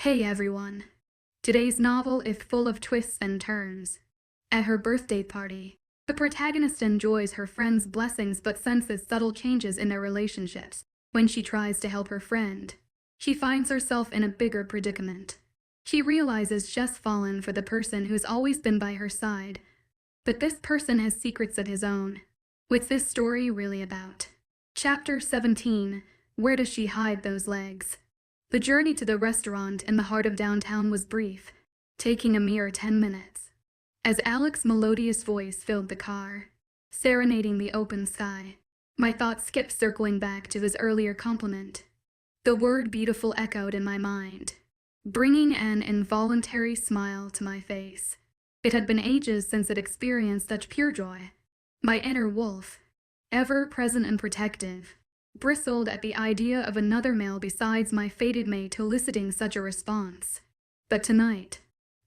Hey everyone. Today's novel is full of twists and turns. At her birthday party, the protagonist enjoys her friend's blessings but senses subtle changes in their relationships. When she tries to help her friend, she finds herself in a bigger predicament. She realizes she's fallen for the person who's always been by her side, but this person has secrets of his own. What's this story really about? Chapter 17. Where does she hide those legs? The journey to the restaurant in the heart of downtown was brief, taking a mere 10 minutes. As Alex's melodious voice filled the car, serenading the open sky, my thoughts skipped circling back to his earlier compliment. The word beautiful echoed in my mind, bringing an involuntary smile to my face. It had been ages since I'd experienced such pure joy. My inner wolf, ever present and protective, bristled at the idea of another male besides my fated mate eliciting such a response. But tonight,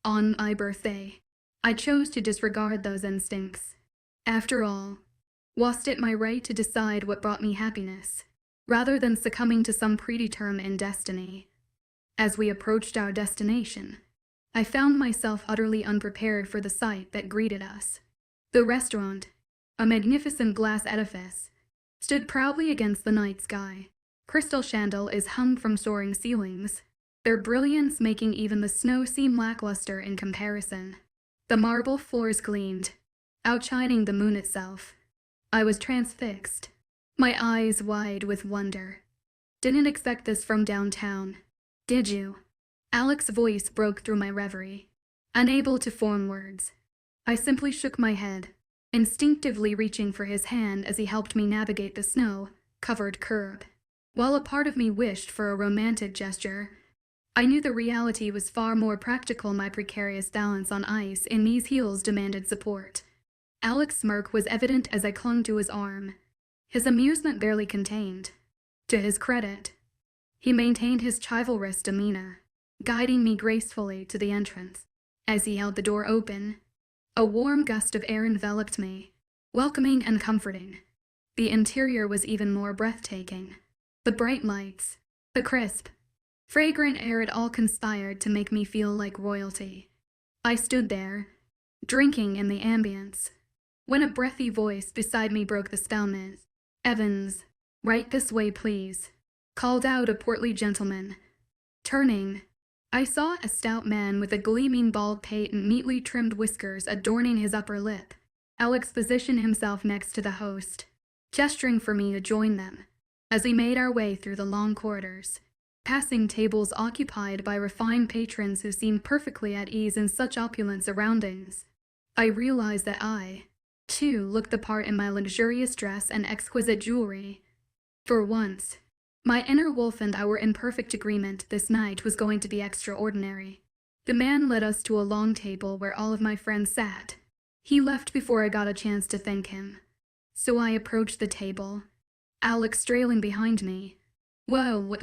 on my birthday, I chose to disregard those instincts. After all, wasn't it my right to decide what brought me happiness, rather than succumbing to some predetermined destiny? As we approached our destination, I found myself utterly unprepared for the sight that greeted us. The restaurant, a magnificent glass edifice, stood proudly against the night sky. Crystal chandeliers hung from soaring ceilings, their brilliance making even the snow seem lackluster in comparison. The marble floors gleamed, outshining the moon itself. I was transfixed, my eyes wide with wonder. Didn't expect this from downtown, did you? Alex's voice broke through my reverie. Unable to form words, I simply shook my head, instinctively reaching for his hand as he helped me navigate the snow-covered curb. While a part of me wished for a romantic gesture, I knew the reality was far more practical. My precarious balance on ice in these heels demanded support. Alex's smirk was evident as I clung to his arm, his amusement barely contained. To his credit, he maintained his chivalrous demeanor, guiding me gracefully to the entrance. As he held the door open, a warm gust of air enveloped me, welcoming and comforting. The interior was even more breathtaking. The bright lights, the crisp, fragrant air, it all conspired to make me feel like royalty. I stood there, drinking in the ambience, when a breathy voice beside me broke the spell. "Miss Evans, right this way please," called out a portly gentleman. Turning, I saw a stout man with a gleaming bald pate and neatly trimmed whiskers adorning his upper lip. Alex positioned himself next to the host, gesturing for me to join them. As we made our way through the long corridors, passing tables occupied by refined patrons who seemed perfectly at ease in such opulent surroundings, I realized that I, too, looked the part in my luxurious dress and exquisite jewelry. For once, my inner wolf and I were in perfect agreement. This night was going to be extraordinary. The man led us to a long table where all of my friends sat. He left before I got a chance to thank him, so I approached the table, Alex trailing behind me. Whoa.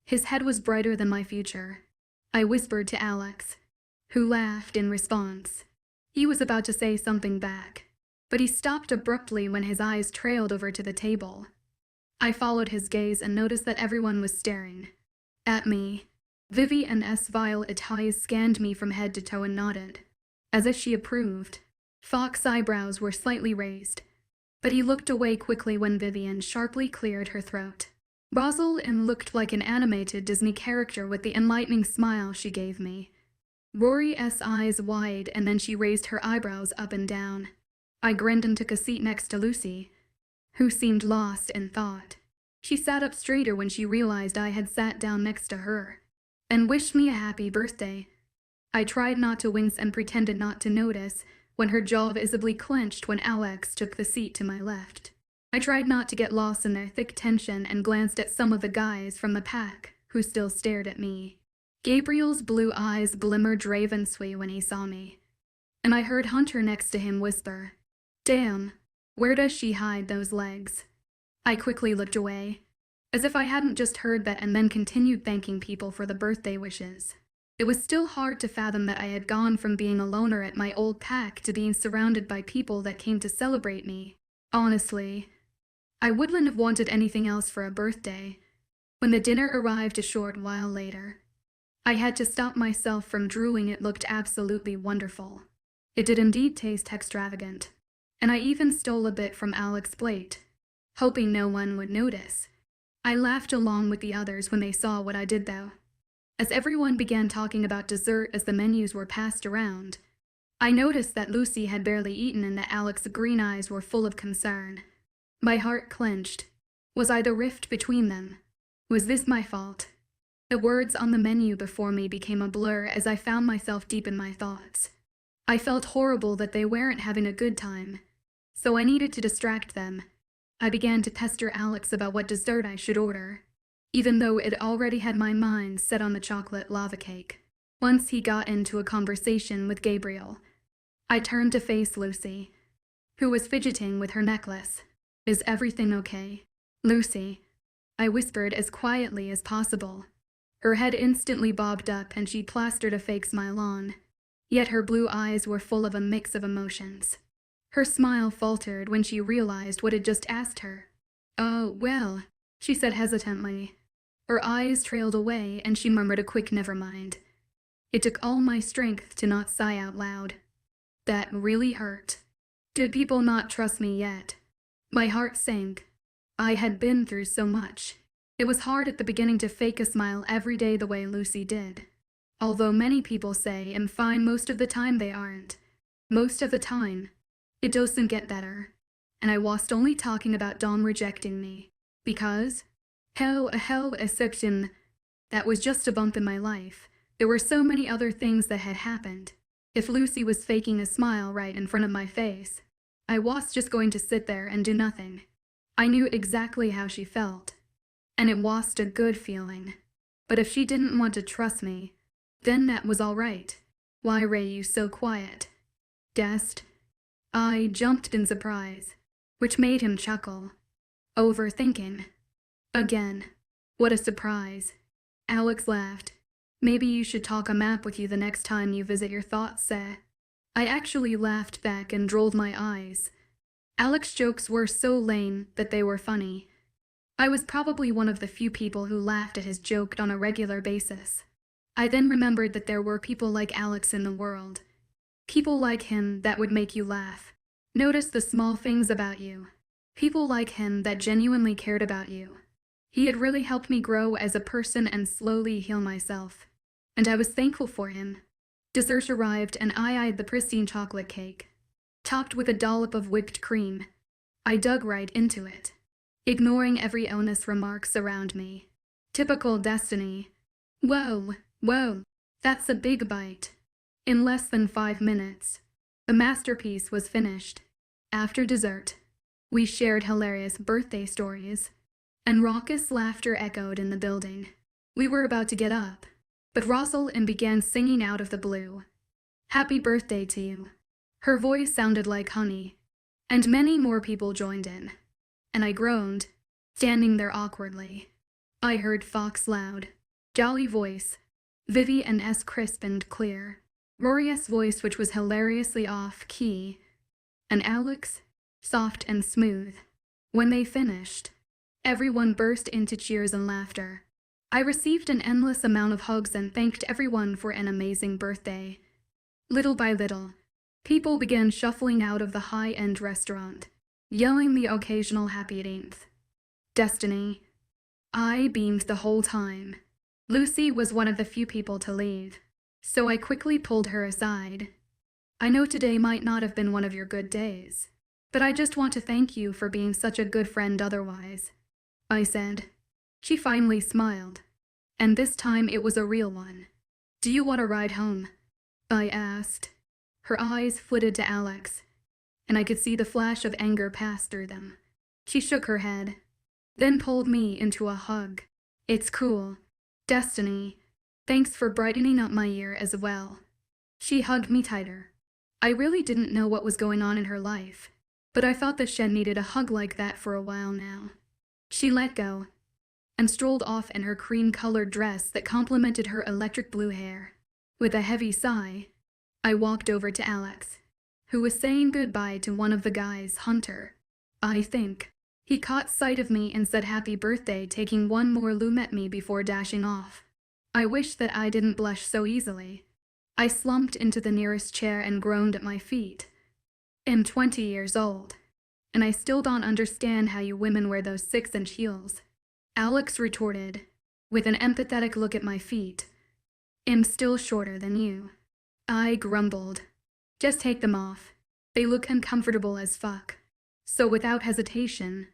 His head was brighter than my future, I whispered to Alex, who laughed in response. He was about to say something back, but he stopped abruptly when his eyes trailed over to the table. I followed his gaze and noticed that everyone was staring at me. Vivian's violet eyes scanned me from head to toe and nodded, as if she approved. Fox's eyebrows were slightly raised, but he looked away quickly when Vivian sharply cleared her throat. Rosalind looked like an animated Disney character with the enlightening smile she gave me. Rory's eyes wide, and then she raised her eyebrows up and down. I grinned and took a seat next to Lucy, who seemed lost in thought. She sat up straighter when she realized I had sat down next to her, and wished me a happy birthday. I tried not to wince and pretended not to notice when her jaw visibly clenched when Alex took the seat to my left. I tried not to get lost in their thick tension and glanced at some of the guys from the pack who still stared at me. Gabriel's blue eyes glimmered ravenously when he saw me, and I heard Hunter next to him whisper, "Damn, where does she hide those legs?" I quickly looked away, as if I hadn't just heard that, and then continued thanking people for the birthday wishes. It was still hard to fathom that I had gone from being a loner at my old pack to being surrounded by people that came to celebrate me. Honestly, I wouldn't have wanted anything else for a birthday. When the dinner arrived a short while later, I had to stop myself from drooling. It looked absolutely wonderful. It did indeed taste extravagant. And I even stole a bit from Alex's plate, hoping no one would notice. I laughed along with the others when they saw what I did though. As everyone began talking about dessert as the menus were passed around, I noticed that Lucy had barely eaten and that Alex's green eyes were full of concern. My heart clenched. Was I the rift between them? Was this my fault? The words on the menu before me became a blur as I found myself deep in my thoughts. I felt horrible that they weren't having a good time, so I needed to distract them. I began to pester Alex about what dessert I should order, even though it already had my mind set on the chocolate lava cake. Once he got into a conversation with Gabriel, I turned to face Lucy, who was fidgeting with her necklace. "Is everything okay, Lucy?" I whispered as quietly as possible. Her head instantly bobbed up and she plastered a fake smile on, yet her blue eyes were full of a mix of emotions. Her smile faltered when she realized what had just asked her. "Oh, well," she said hesitantly. Her eyes trailed away and she murmured a quick never mind. It took all my strength to not sigh out loud. That really hurt. Did people not trust me yet? My heart sank. I had been through so much. It was hard at the beginning to fake a smile every day the way Lucy did. Although many people say I'm fine, most of the time they aren't. Most of the time, it doesn't get better. And I was only talking about Dom rejecting me. Because? Hell, exception. That was just a bump in my life. There were so many other things that had happened. If Lucy was faking a smile right in front of my face, I was just going to sit there and do nothing. I knew exactly how she felt. And it was a good feeling. But if she didn't want to trust me, then that was all right. "Why are you so quiet?" Dest. I jumped in surprise, which made him chuckle. "Overthinking." Again. What a surprise. Alex laughed. "Maybe you should talk a map with you the next time you visit your thoughts, Seh." I actually laughed back and rolled my eyes. Alex's jokes were so lame that they were funny. I was probably one of the few people who laughed at his joke on a regular basis. I then remembered that there were people like Alex in the world. People like him that would make you laugh. Notice the small things about you. People like him that genuinely cared about you. He had really helped me grow as a person and slowly heal myself. And I was thankful for him. Dessert arrived and I eyed the pristine chocolate cake, topped with a dollop of whipped cream. I dug right into it, ignoring every honest remarks around me. Typical Destiny. Whoa, that's a big bite. In less than 5 minutes, the masterpiece was finished. After dessert, we shared hilarious birthday stories, and raucous laughter echoed in the building. We were about to get up, but Rosalind began singing out of the blue. "Happy birthday to you." Her voice sounded like honey, and many more people joined in. And I groaned, standing there awkwardly. I heard Fox loud, jolly voice, Vivian S crisp and clear, Rory's voice which was hilariously off-key, and Alex, soft and smooth. When they finished, everyone burst into cheers and laughter. I received an endless amount of hugs and thanked everyone for an amazing birthday. Little by little, people began shuffling out of the high-end restaurant, yelling the occasional happy 18th. Destiny. I beamed the whole time. Lucy was one of the few people to leave, so I quickly pulled her aside. "I know today might not have been one of your good days, but I just want to thank you for being such a good friend otherwise," I said. She finally smiled, and this time it was a real one. "Do you want a ride home?" I asked. Her eyes flitted to Alex, and I could see the flash of anger pass through them. She shook her head, then pulled me into a hug. "It's cool. Destiny, thanks for brightening up my year as well." She hugged me tighter. I really didn't know what was going on in her life, but I felt that she needed a hug like that for a while now. She let go, and strolled off in her cream-colored dress that complemented her electric blue hair. With a heavy sigh, I walked over to Alex, who was saying goodbye to one of the guys, Hunter, I think. He caught sight of me and said happy birthday, taking one more loom at me before dashing off. I wish that I didn't blush so easily. I slumped into the nearest chair and groaned at my feet. I'm 20 years old, and I still don't understand how you women wear those 6-inch heels. Alex retorted, with an empathetic look at my feet. I'm still shorter than you. I grumbled. Just take them off. They look uncomfortable as fuck. So without hesitation,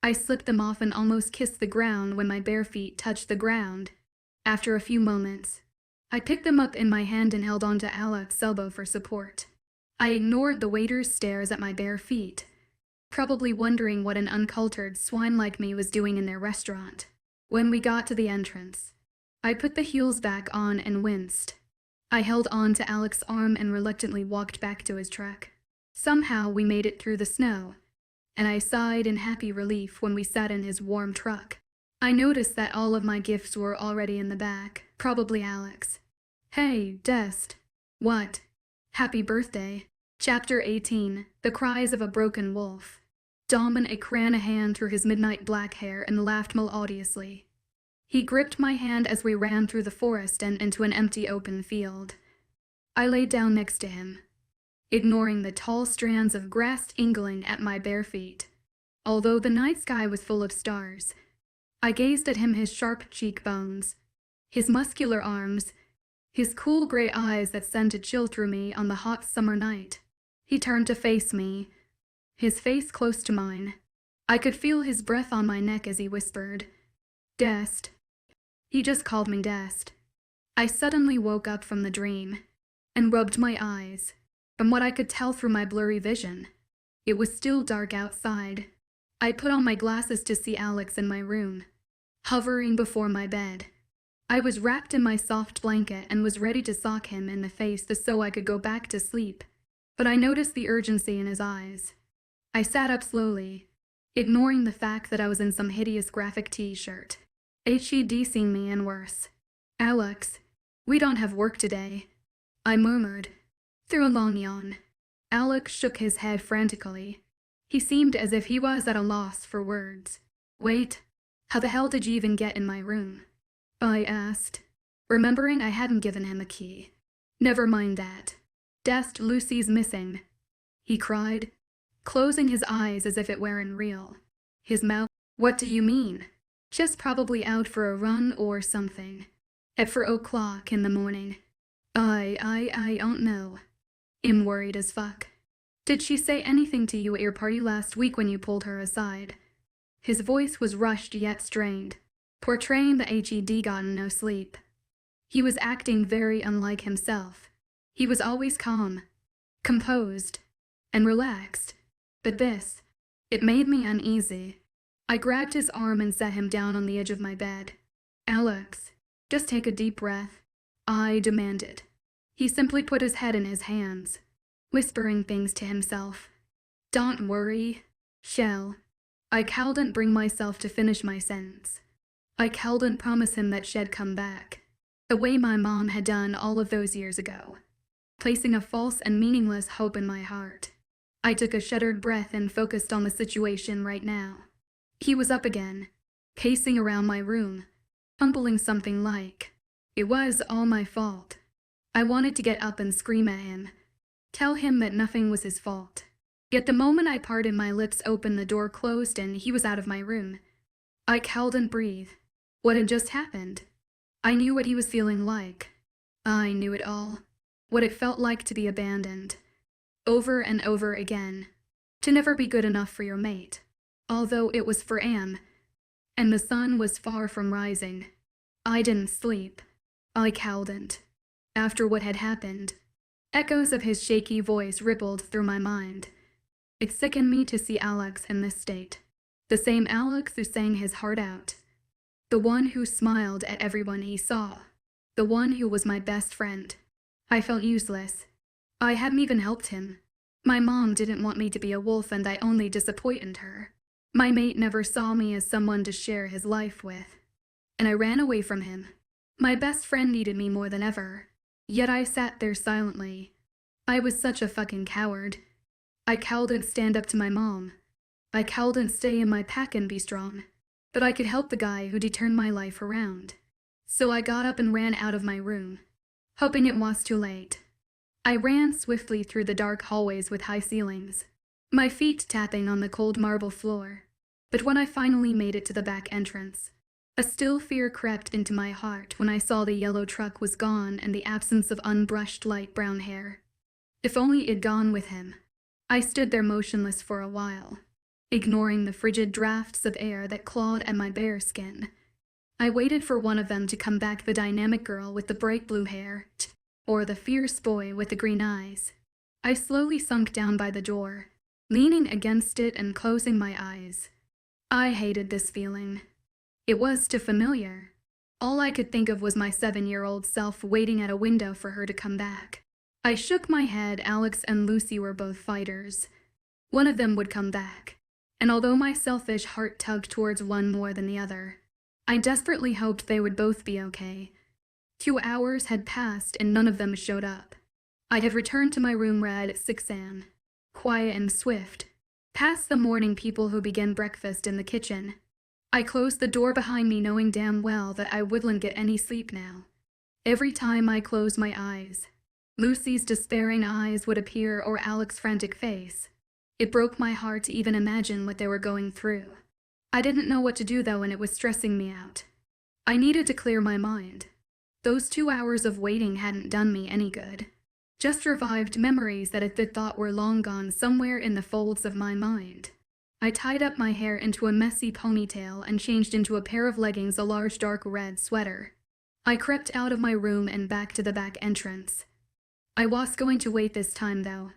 I slipped them off and almost kissed the ground when my bare feet touched the ground. After a few moments, I picked them up in my hand and held onto Alex's elbow for support. I ignored the waiter's stares at my bare feet, probably wondering what an uncultured swine like me was doing in their restaurant. When we got to the entrance, I put the heels back on and winced. I held on to Alex's arm and reluctantly walked back to his truck. Somehow we made it through the snow, and I sighed in happy relief when we sat in his warm truck. I noticed that all of my gifts were already in the back, probably Alex. Hey, Dest. What? Happy birthday. Chapter 18, The Cries of a Broken Wolf. Dominic ran a hand through his midnight black hair and laughed melodiously. He gripped my hand as we ran through the forest and into an empty open field. I lay down next to him, ignoring the tall strands of grass ingling at my bare feet. Although the night sky was full of stars, I gazed at him, his sharp cheekbones, his muscular arms, his cool gray eyes that sent a chill through me on the hot summer night. He turned to face me, his face close to mine. I could feel his breath on my neck as he whispered, Dest. He just called me Dest. I suddenly woke up from the dream and rubbed my eyes. From what I could tell through my blurry vision, it was still dark outside. I put on my glasses to see Alex in my room, hovering before my bed. I was wrapped in my soft blanket and was ready to sock him in the face so I could go back to sleep. But I noticed the urgency in his eyes. I sat up slowly, ignoring the fact that I was in some hideous graphic t-shirt. HED'ing me and worse. Alex, we don't have work today, I murmured, through a long yawn. Alex shook his head frantically. He seemed as if he was at a loss for words. Wait, how the hell did you even get in my room? I asked, remembering I hadn't given him a key. Never mind that. Dest, Lucy's missing, he cried, closing his eyes as if it weren't real. His mouth, what do you mean? Just probably out for a run or something. At 4 o'clock in the morning. I don't know. I'm worried as fuck. Did she say anything to you at your party last week when you pulled her aside? His voice was rushed yet strained, portraying the HED gotten no sleep. He was acting very unlike himself. He was always calm, composed, and relaxed. But this, it made me uneasy. I grabbed his arm and set him down on the edge of my bed. Alex, just take a deep breath, I demanded. He simply put his head in his hands, whispering things to himself. Don't worry, Shell. I couldn't bring myself to finish my sentence. I couldn't promise him that she'd come back, the way my mom had done all of those years ago, placing a false and meaningless hope in my heart. I took a shuddered breath and focused on the situation right now. He was up again, pacing around my room, fumbling something like, it was all my fault. I wanted to get up and scream at him, tell him that nothing was his fault. Yet the moment I parted my lips open, the door closed and he was out of my room. I couldn't breathe. What had just happened? I knew what he was feeling like. I knew it all. What it felt like to be abandoned. Over and over again. To never be good enough for your mate. Although it was for Am. And the sun was far from rising. I didn't sleep. I couldn't. After what had happened, echoes of his shaky voice rippled through my mind. It sickened me to see Alex in this state. The same Alex who sang his heart out. The one who smiled at everyone he saw. The one who was my best friend. I felt useless. I hadn't even helped him. My mom didn't want me to be a wolf and I only disappointed her. My mate never saw me as someone to share his life with. And I ran away from him. My best friend needed me more than ever. Yet I sat there silently. I was such a fucking coward. I couldn't stand up to my mom. I couldn't stay in my pack and be strong. But I could help the guy who'd turned my life around. So I got up and ran out of my room, hoping it was too late. I ran swiftly through the dark hallways with high ceilings, my feet tapping on the cold marble floor. But when I finally made it to the back entrance, a still fear crept into my heart when I saw the yellow truck was gone and the absence of unbrushed light brown hair. If only it'd gone with him. I stood there motionless for a while, ignoring the frigid drafts of air that clawed at my bare skin. I waited for one of them to come back, the dynamic girl with the bright blue hair, or the fierce boy with the green eyes. I slowly sunk down by the door, leaning against it and closing my eyes. I hated this feeling. It was too familiar. All I could think of was my 7-year-old self waiting at a window for her to come back. I shook my head. Alex and Lucy were both fighters. One of them would come back, and although my selfish heart tugged towards one more than the other, I desperately hoped they would both be okay. 2 hours had passed and none of them showed up. I had returned to my room, read 6 a.m., quiet and swift, past the morning people who began breakfast in the kitchen. I closed the door behind me, knowing damn well that I wouldn't get any sleep now. Every time I closed my eyes, Lucy's despairing eyes would appear, or Alex's frantic face. It broke my heart to even imagine what they were going through. I didn't know what to do though, and it was stressing me out. I needed to clear my mind. Those 2 hours of waiting hadn't done me any good. Just revived memories that I thought were long gone somewhere in the folds of my mind. I tied up my hair into a messy ponytail and changed into a pair of leggings, a large dark red sweater. I crept out of my room and back to the back entrance. I was going to wait this time though.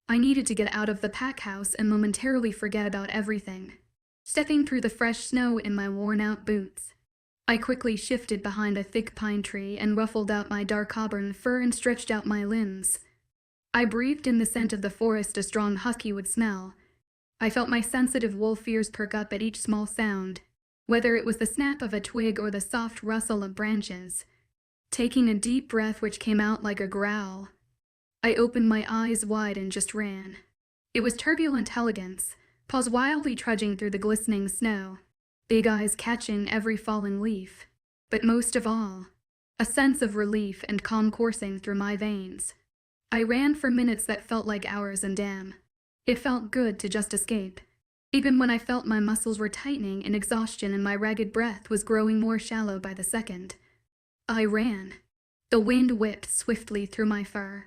I needed to get out of the pack house and momentarily forget about everything. Stepping through the fresh snow in my worn-out boots, I quickly shifted behind a thick pine tree and ruffled out my dark auburn fur and stretched out my limbs. I breathed in the scent of the forest a strong husky would smell. I felt my sensitive wolf ears perk up at each small sound, whether it was the snap of a twig or the soft rustle of branches. Taking a deep breath which came out like a growl, I opened my eyes wide and just ran. It was turbulent elegance, paws wildly trudging through the glistening snow, big eyes catching every falling leaf, but most of all, a sense of relief and calm coursing through my veins. I ran for minutes that felt like hours, and damn, it felt good to just escape, even when I felt my muscles were tightening in exhaustion and my ragged breath was growing more shallow by the second. I ran. The wind whipped swiftly through my fur,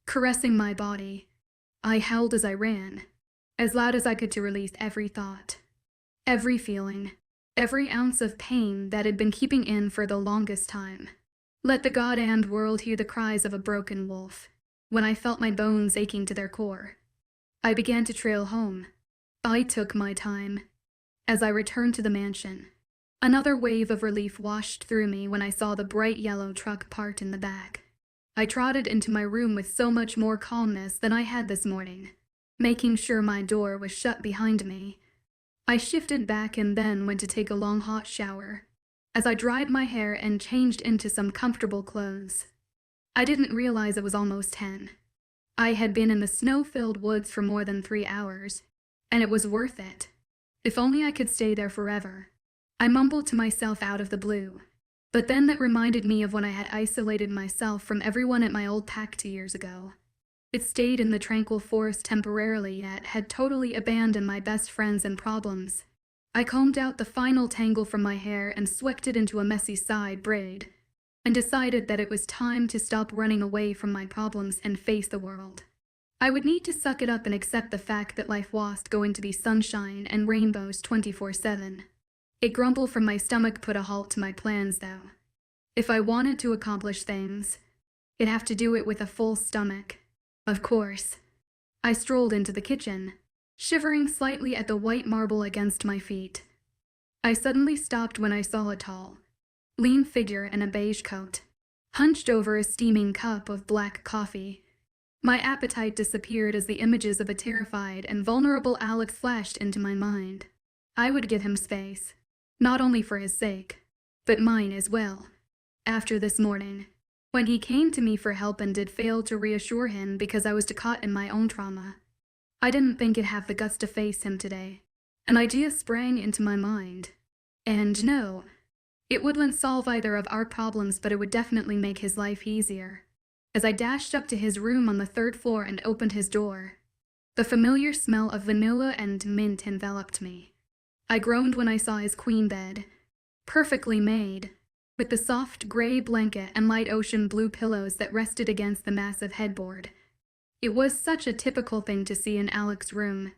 caressing my body. I howled as I ran, as loud as I could, to release every thought, every feeling, every ounce of pain that had been keeping in for the longest time. Let the goddamned world hear the cries of a broken wolf. When I felt my bones aching to their core, I began to trail home. I took my time. As I returned to the mansion, another wave of relief washed through me when I saw the bright yellow truck parked in the back. I trotted into my room with so much more calmness than I had this morning, making sure my door was shut behind me. I shifted back and then went to take a long hot shower. As I dried my hair and changed into some comfortable clothes, I didn't realize it was almost 10. I had been in the snow-filled woods for more than 3 hours, and it was worth it. If only I could stay there forever. I mumbled to myself out of the blue. But then that reminded me of when I had isolated myself from everyone at my old pack 2 years ago. It stayed in the tranquil forest temporarily, yet had totally abandoned my best friends and problems. I combed out the final tangle from my hair and swept it into a messy side braid, and decided that it was time to stop running away from my problems and face the world. I would need to suck it up and accept the fact that life wasn't going to be sunshine and rainbows 24/7. A grumble from my stomach put a halt to my plans, though. If I wanted to accomplish things, I'd have to do it with a full stomach. Of course. I strolled into the kitchen, shivering slightly at the white marble against my feet. I suddenly stopped when I saw a tall, lean figure in a beige coat, hunched over a steaming cup of black coffee. My appetite disappeared as the images of a terrified and vulnerable Alex flashed into my mind. I would give him space. Not only for his sake, but mine as well. After this morning, when he came to me for help and did fail to reassure him because I was too caught in my own trauma, I didn't think I'd have the guts to face him today. An idea sprang into my mind. And no, It wouldn't solve either of our problems, but it would definitely make his life easier. As I dashed up to his room on the 3rd floor and opened his door, the familiar smell of vanilla and mint enveloped me. I groaned when I saw his queen bed, perfectly made, with the soft gray blanket and light ocean blue pillows that rested against the massive headboard. It was such a typical thing to see in Alex's room,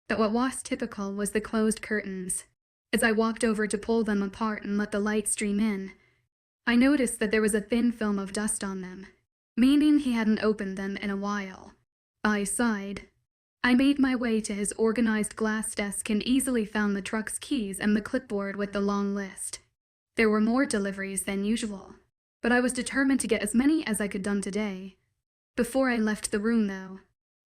but what was typical was the closed curtains. As I walked over to pull them apart and let the light stream in, I noticed that there was a thin film of dust on them, meaning he hadn't opened them in a while. I sighed. I made my way to his organized glass desk and easily found the truck's keys and the clipboard with the long list. There were more deliveries than usual, but I was determined to get as many as I could done today. Before I left the room, though,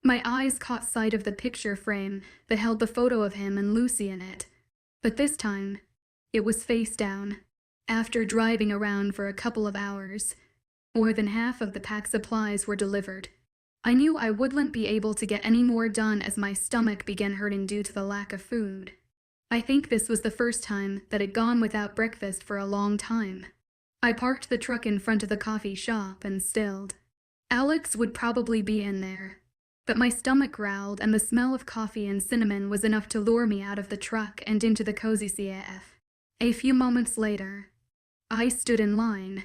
my eyes caught sight of the picture frame that held the photo of him and Lucy in it. But this time, it was face down. After driving around for a couple of hours, more than half of the packed supplies were delivered. I knew I wouldn't be able to get any more done as my stomach began hurting due to the lack of food. I think this was the first time that I'd gone without breakfast for a long time. I parked the truck in front of the coffee shop and stilled. Alex would probably be in there, but my stomach growled and the smell of coffee and cinnamon was enough to lure me out of the truck and into the cozy CAF. A few moments later, I stood in line,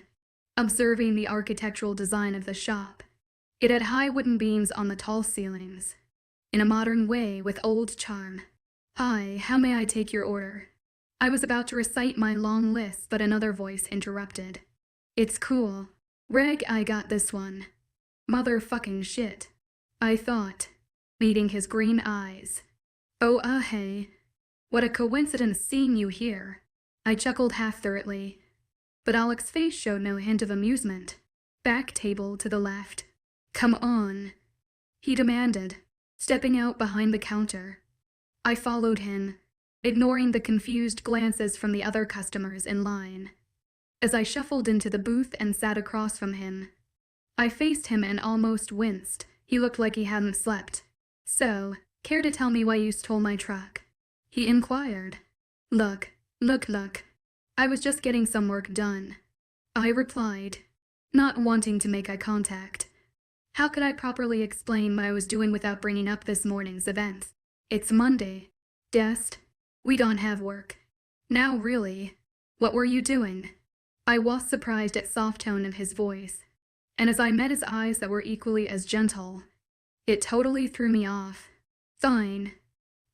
observing the architectural design of the shop. It had high wooden beams on the tall ceilings, in a modern way with old charm. "Hi, how may I take your order?" I was about to recite my long list, but another voice interrupted. "It's cool. Reg, I got this one." "Motherfucking shit," I thought, meeting his green eyes. "Oh, hey. What a coincidence seeing you here." I chuckled half-throatedly, but Alex's face showed no hint of amusement. "Back table to the left." "Come on," he demanded, stepping out behind the counter. I followed him, ignoring the confused glances from the other customers in line. As I shuffled into the booth and sat across from him, I faced him and almost winced. He looked like he hadn't slept. "So, care to tell me why you stole my truck?" he inquired. Look. I was just getting some work done," I replied, not wanting to make eye contact. How could I properly explain what I was doing without bringing up this morning's events? "It's Monday. Dest. We don't have work." "Now really, what were you doing?" I was surprised at soft tone of his voice, and as I met his eyes that were equally as gentle, it totally threw me off. "Fine.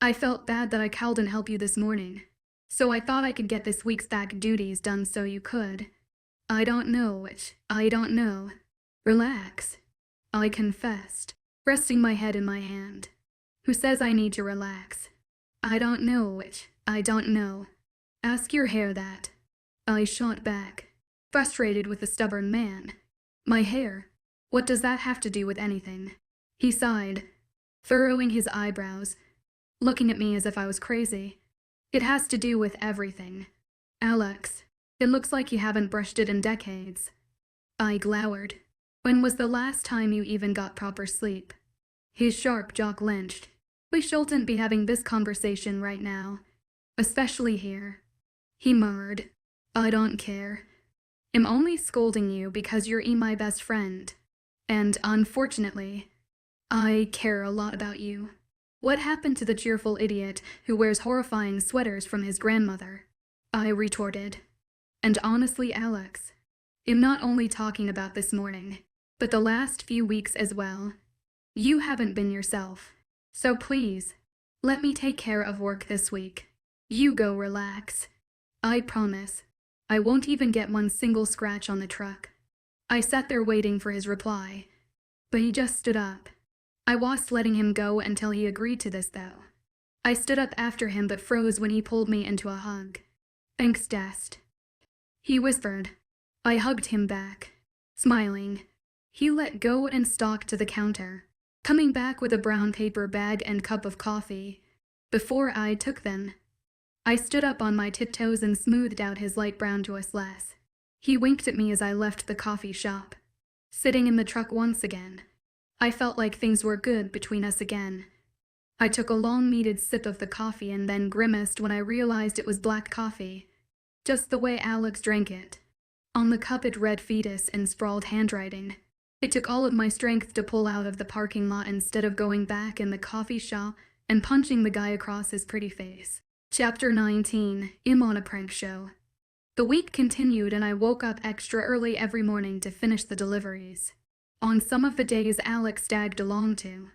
I felt bad that I called and helped you this morning, so I thought I could get this week's back duties done so you could." I don't know. "Relax," I confessed, resting my head in my hand. "Who says I need to relax?" I don't know. "Ask your hair that," I shot back, frustrated with the stubborn man. "My hair? What does that have to do with anything?" He sighed, furrowing his eyebrows, looking at me as if I was crazy. "It has to do with everything. Alex, it looks like you haven't brushed it in decades." I glowered. "When was the last time you even got proper sleep?" His sharp jaw clenched. "We shouldn't be having this conversation right now, especially here," he murmured. "I don't care. I'm only scolding you because you're my best friend, and unfortunately, I care a lot about you." "What happened to the cheerful idiot who wears horrifying sweaters from his grandmother?" I retorted. "And honestly, Alex, I'm not only talking about this morning, but the last few weeks as well. You haven't been yourself. So please, let me take care of work this week. You go relax. I promise, I won't even get one single scratch on the truck." I sat there waiting for his reply, but he just stood up. I was letting him go until he agreed to this, though. I stood up after him but froze when he pulled me into a hug. "Thanks, Dest," he whispered. I hugged him back, smiling. He let go and stalked to the counter, coming back with a brown paper bag and cup of coffee. Before I took them, I stood up on my tiptoes and smoothed out his light brown Joyceless. He winked at me as I left the coffee shop. Sitting in the truck once again, I felt like things were good between us again. I took a long-needed sip of the coffee and then grimaced when I realized it was black coffee. just the way Alex drank it. On the cup it read fetus in sprawled handwriting. It took all of my strength to pull out of the parking lot instead of going back in the coffee shop and punching the guy across his pretty face. Chapter 19. I'm on a prank show. The week continued and I woke up extra early every morning to finish the deliveries. On some of the days Alex tagged along to,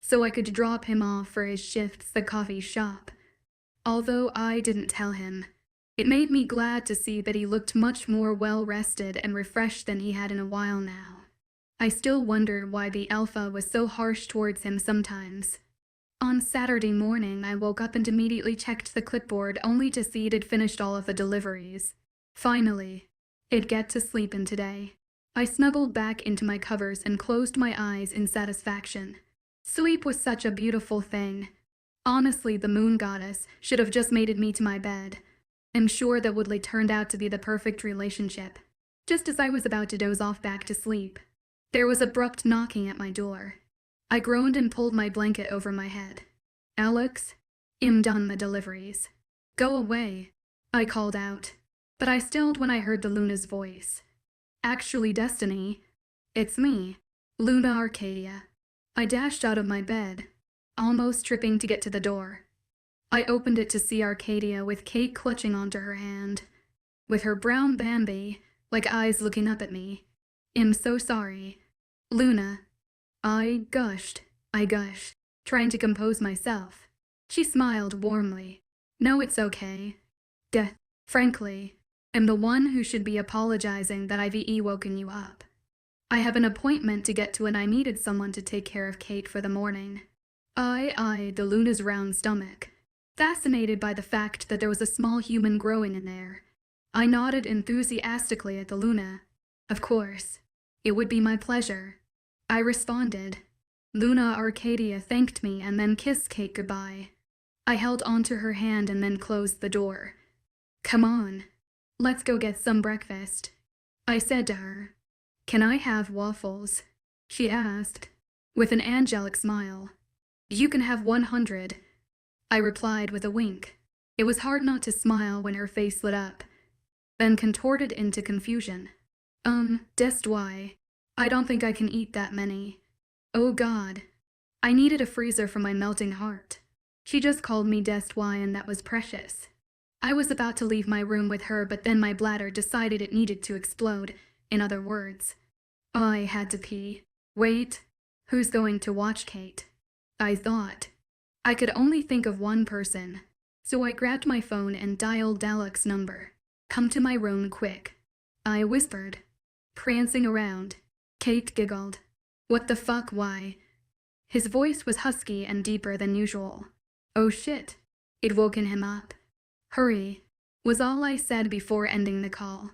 so I could drop him off for his shifts at the coffee shop. Although I didn't tell him, it made me glad to see that he looked much more well-rested and refreshed than he had in a while now. I still wondered why the alpha was so harsh towards him sometimes. On Saturday morning, I woke up and immediately checked the clipboard only to see it had finished all of the deliveries. Finally, I'd get to sleep in today. I snuggled back into my covers and closed my eyes in satisfaction. Sleep was such a beautiful thing. Honestly, the moon goddess should have just mated me to my bed. I'm sure that Woodley turned out to be the perfect relationship. Just as I was about to doze off back to sleep, there was abrupt knocking at my door. I groaned and pulled my blanket over my head. Alex, I'm done the deliveries. Go away, I called out, but I stilled when I heard the Luna's voice. Actually, Destiny, it's me, Luna Arcadia. I dashed out of my bed, almost tripping to get to the door. I opened it to see Arcadia with Kate clutching onto her hand, with her brown Bambi, like eyes looking up at me. I'm so sorry. Luna. I gushed, trying to compose myself. She smiled warmly. No, it's okay. Frankly, I'm the one who should be apologizing that I've woken you up. I have an appointment to get to and I needed someone to take care of Kate for the morning. I eyed the Luna's round stomach, fascinated by the fact that there was a small human growing in there. I nodded enthusiastically at the Luna. Of course, it would be my pleasure, I responded. Luna Arcadia thanked me and then kissed Kate goodbye. I held onto her hand and then closed the door. Come on, let's go get some breakfast, I said to her. Can I have waffles? She asked, with an angelic smile. You can have 100, I replied with a wink. It was hard not to smile when her face lit up, then contorted into confusion. Just why? I don't think I can eat that many. Oh God. I needed a freezer for my melting heart. She just called me Dest why and that was precious. I was about to leave my room with her, but then my bladder decided it needed to explode. In other words, I had to pee. Wait, who's going to watch Kate? I thought. I could only think of one person, so I grabbed my phone and dialed Alex's number. Come to my room quick, I whispered. Prancing around, Kate giggled. What the fuck, why? His voice was husky and deeper than usual. Oh shit, it'd woken him up. Hurry, was all I said before ending the call.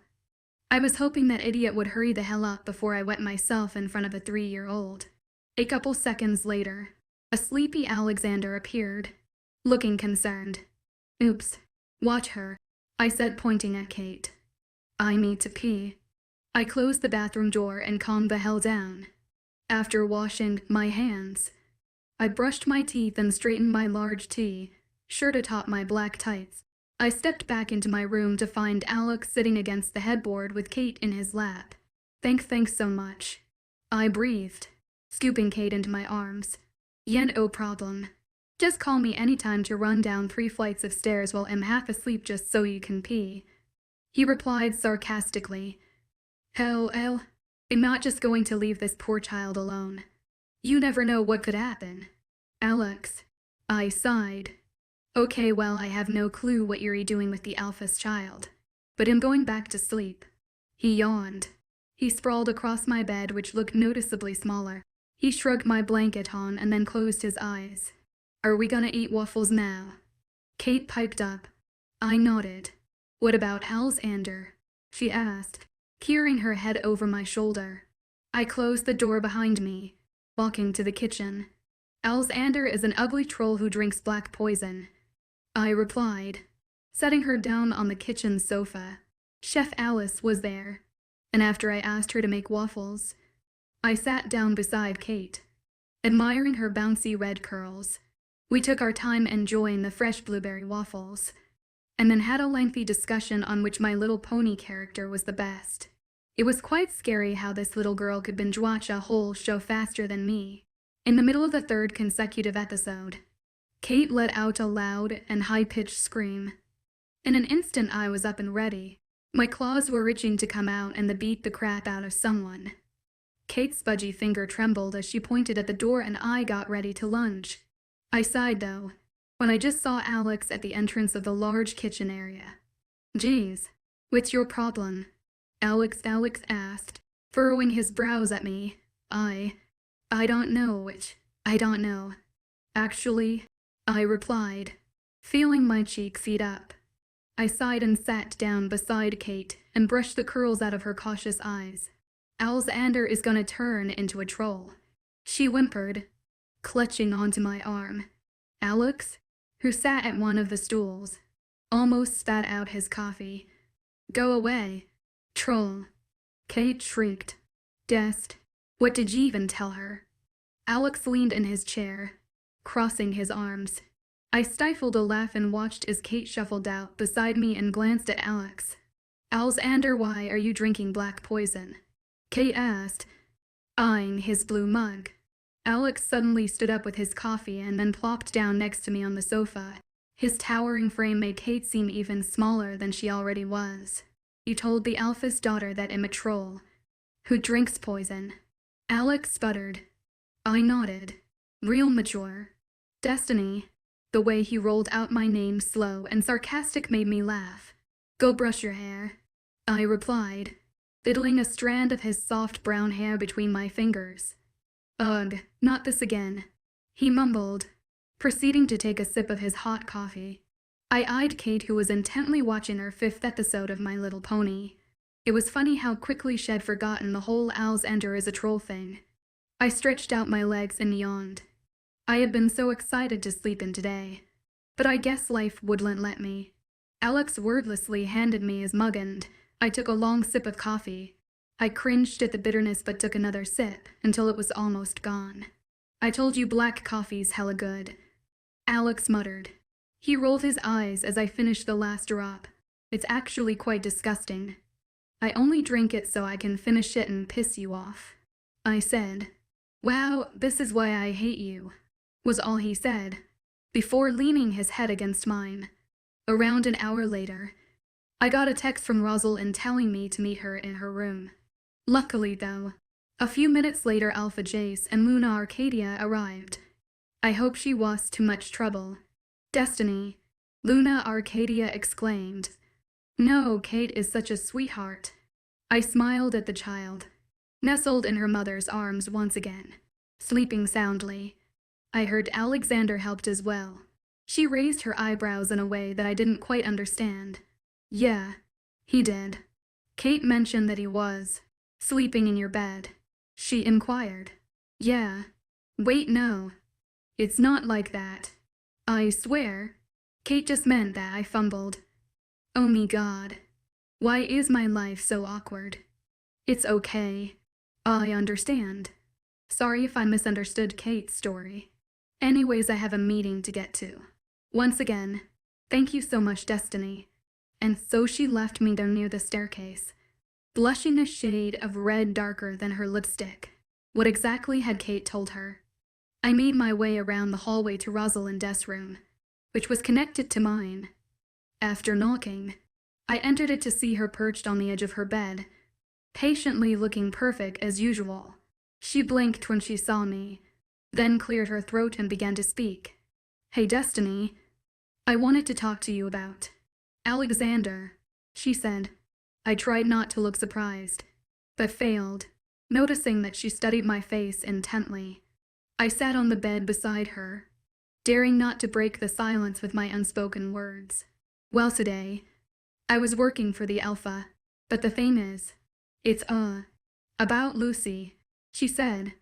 I was hoping that idiot would hurry the hell up before I wet myself in front of a 3-year-old. A couple seconds later, a sleepy Alexander appeared, looking concerned. Oops, watch her, I said, pointing at Kate. I need to pee. I closed the bathroom door and calmed the hell down. After washing my hands, I brushed my teeth and straightened my large tee, shirt atop my black tights. I stepped back into my room to find Alex sitting against the headboard with Kate in his lap. Thanks so much, I breathed, scooping Kate into my arms. Yeah, no problem. Just call me anytime to run down 3 flights of stairs while I'm half asleep just so you can pee, he replied sarcastically. Hell, I'm not just going to leave this poor child alone. You never know what could happen. Alex, I sighed. Okay, well, I have no clue what you're doing with the alpha's child, but I'm going back to sleep. He yawned. He sprawled across my bed, which looked noticeably smaller. He shrugged my blanket on and then closed his eyes. Are we gonna eat waffles now? Kate piped up. I nodded. What about Alexander? She asked, peering her head over my shoulder. I closed the door behind me, walking to the kitchen. Alexander is an ugly troll who drinks black poison, I replied, setting her down on the kitchen sofa. Chef Alice was there, and after I asked her to make waffles, I sat down beside Kate, admiring her bouncy red curls. We took our time enjoying the fresh blueberry waffles. and then had a lengthy discussion on which My Little Pony character was the best. It was quite scary how this little girl could binge watch a whole show faster than me. In the middle of the third consecutive episode, Kate let out a loud and high-pitched scream. In an instant I was up and ready. My claws were itching to come out and beat the crap out of someone. Kate's budgy finger trembled as she pointed at the door and I got ready to lunge. I sighed though, when I just saw Alex at the entrance of the large kitchen area. "Geez, what's your problem?" Alex asked, furrowing his brows at me. I don't know. Actually, I replied, feeling my cheeks heat up. I sighed and sat down beside Kate and brushed the curls out of her cautious eyes. "Alexander is gonna turn into a troll," she whimpered, clutching onto my arm. Alex, who sat at one of the stools, almost spat out his coffee. "Go away, troll," Kate shrieked. "Dest, what did you even tell her?" Alex leaned in his chair, crossing his arms. I stifled a laugh and watched as Kate shuffled out beside me and glanced at Alex. "Alexander, why are you drinking black poison?" Kate asked, eyeing his blue mug. Alex suddenly stood up with his coffee and then plopped down next to me on the sofa. His towering frame made Kate seem even smaller than she already was. "You told the alpha's daughter that I'm a troll who drinks poison." Alex sputtered. I nodded. Real mature. "Destiny." The way he rolled out my name slow and sarcastic made me laugh. "Go brush your hair," I replied, fiddling a strand of his soft brown hair between my fingers. "Ugh, not this again," he mumbled, proceeding to take a sip of his hot coffee. I eyed Kate, who was intently watching her 5th episode of My Little Pony. It was funny how quickly she had forgotten the whole Alexander is a troll thing. I stretched out my legs and yawned. I had been so excited to sleep in today, but I guess life wouldn't let me. Alex wordlessly handed me his mug and I took a long sip of coffee. I cringed at the bitterness but took another sip until it was almost gone. "I told you black coffee's hella good," Alex muttered. He rolled his eyes as I finished the last drop. "It's actually quite disgusting. I only drink it so I can finish it and piss you off," I said. "Wow, this is why I hate you," was all he said, before leaning his head against mine. Around an hour later, I got a text from Rosalind telling me to meet her in her room. Luckily, though, a few minutes later Alpha Jace and Luna Arcadia arrived. I hope she was too much trouble. "Destiny," Luna Arcadia exclaimed. "No, Kate is such a sweetheart." I smiled at the child, nestled in her mother's arms once again, sleeping soundly. I heard Alexander helped as well. She raised her eyebrows in a way that I didn't quite understand. "Yeah, he did." "Kate mentioned that he was sleeping in your bed," she inquired. "Yeah. Wait, no. It's not like that. I swear." "Kate just meant that," I fumbled. "Oh me God. Why is my life so awkward?" "It's okay. I understand. Sorry if I misunderstood Kate's story. Anyways, I have a meeting to get to. Once again, thank you so much, Destiny." And so she left me down near the staircase, blushing a shade of red darker than her lipstick. What exactly had Kate told her? I made my way around the hallway to Rosalind's room, which was connected to mine. After knocking, I entered it to see her perched on the edge of her bed, patiently looking perfect as usual. She blinked when she saw me, then cleared her throat and began to speak. "Hey, Destiny, I wanted to talk to you about Alexander," she said. I tried not to look surprised, but failed, noticing that she studied my face intently. I sat on the bed beside her, daring not to break the silence with my unspoken words. "Well, today, I was working for the Alpha, but the thing is, it's about Lucy," she said,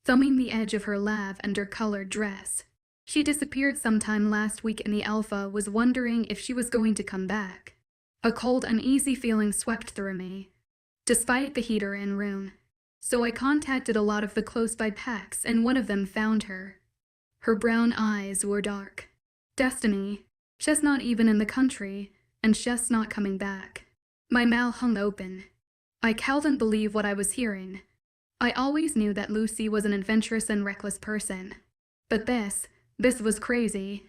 thumbing the edge of her lavender-colored dress. "She disappeared sometime last week and the Alpha was wondering if she was going to come back." A cold, uneasy feeling swept through me, despite the heater in room. So I contacted a lot of the close-by packs and one of them found her. Her brown eyes were dark. "Destiny, she's not even in the country. and just not coming back. My mouth hung open. I couldn't believe what I was hearing. I always knew that Lucy was an adventurous and reckless person. But this was crazy.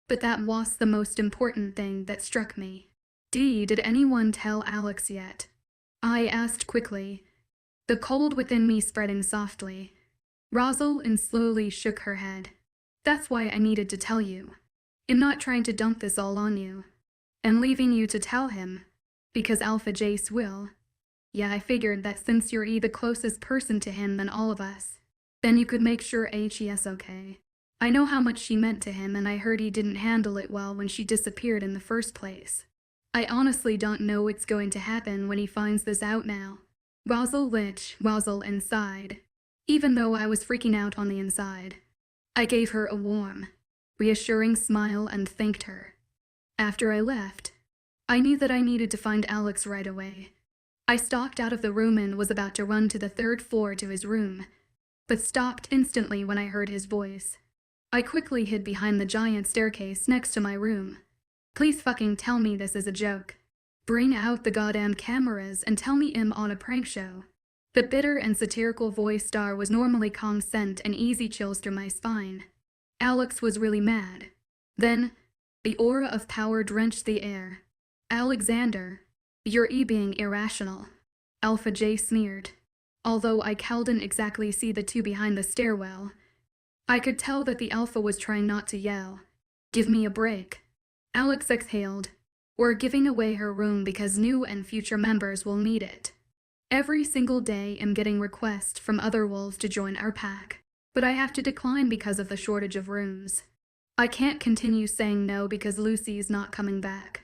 But that was the most important thing that struck me. Did anyone tell Alex yet? I asked quickly, the cold within me spreading softly. Rosalind slowly shook her head. That's why I needed to tell you. I'm not trying to dump this all on you. And leaving you to tell him. Because Alpha Jace will. Yeah, I figured that since you're the closest person to him than all of us, then you could make sure HE's okay. I know how much she meant to him, and I heard he didn't handle it well when she disappeared in the first place. I honestly don't know what's going to happen when he finds this out now. Rosalind sighed, even though I was freaking out on the inside. I gave her a warm, reassuring smile and thanked her. After I left, I knew that I needed to find Alex right away. I stalked out of the room and was about to run to the 3rd floor to his room, but stopped instantly when I heard his voice. I quickly hid behind the giant staircase next to my room. Please fucking tell me this is a joke. Bring out the goddamn cameras and tell me I'm on a prank show. The bitter and satirical voice star was normally calm sent and easy chills through my spine. Alex was really mad. Then, the aura of power drenched the air. Alexander, you're being irrational. Alpha J sneered. Although I couldn't exactly see the two behind the stairwell, I could tell that the Alpha was trying not to yell. Give me a break. Alex exhaled. We're giving away her room because new and future members will need it. Every single day I'm getting requests from other wolves to join our pack, but I have to decline because of the shortage of rooms. I can't continue saying no because Lucy's not coming back.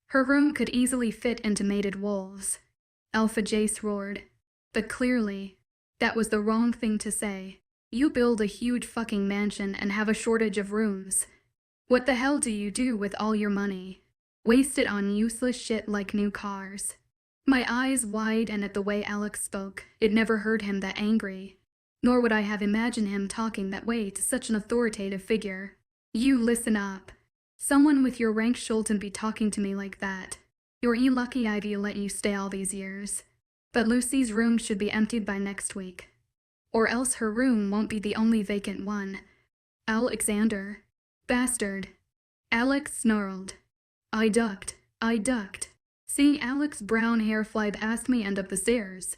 Her room could easily fit into mated wolves. Alpha Jace roared. But clearly, that was the wrong thing to say. You build a huge fucking mansion and have a shortage of rooms. What the hell do you do with all your money? Waste it on useless shit like new cars. My eyes widened at the way Alex spoke. It never heard him that angry. Nor would I have imagined him talking that way to such an authoritative figure. You listen up. Someone with your rank shouldn't be talking to me like that. You're lucky I've let you stay all these years. But Lucy's room should be emptied by next week. Or else her room won't be the only vacant one. Alexander. Bastard. Alex snarled. I ducked. Seeing Alex's brown hair fly past me and up the stairs,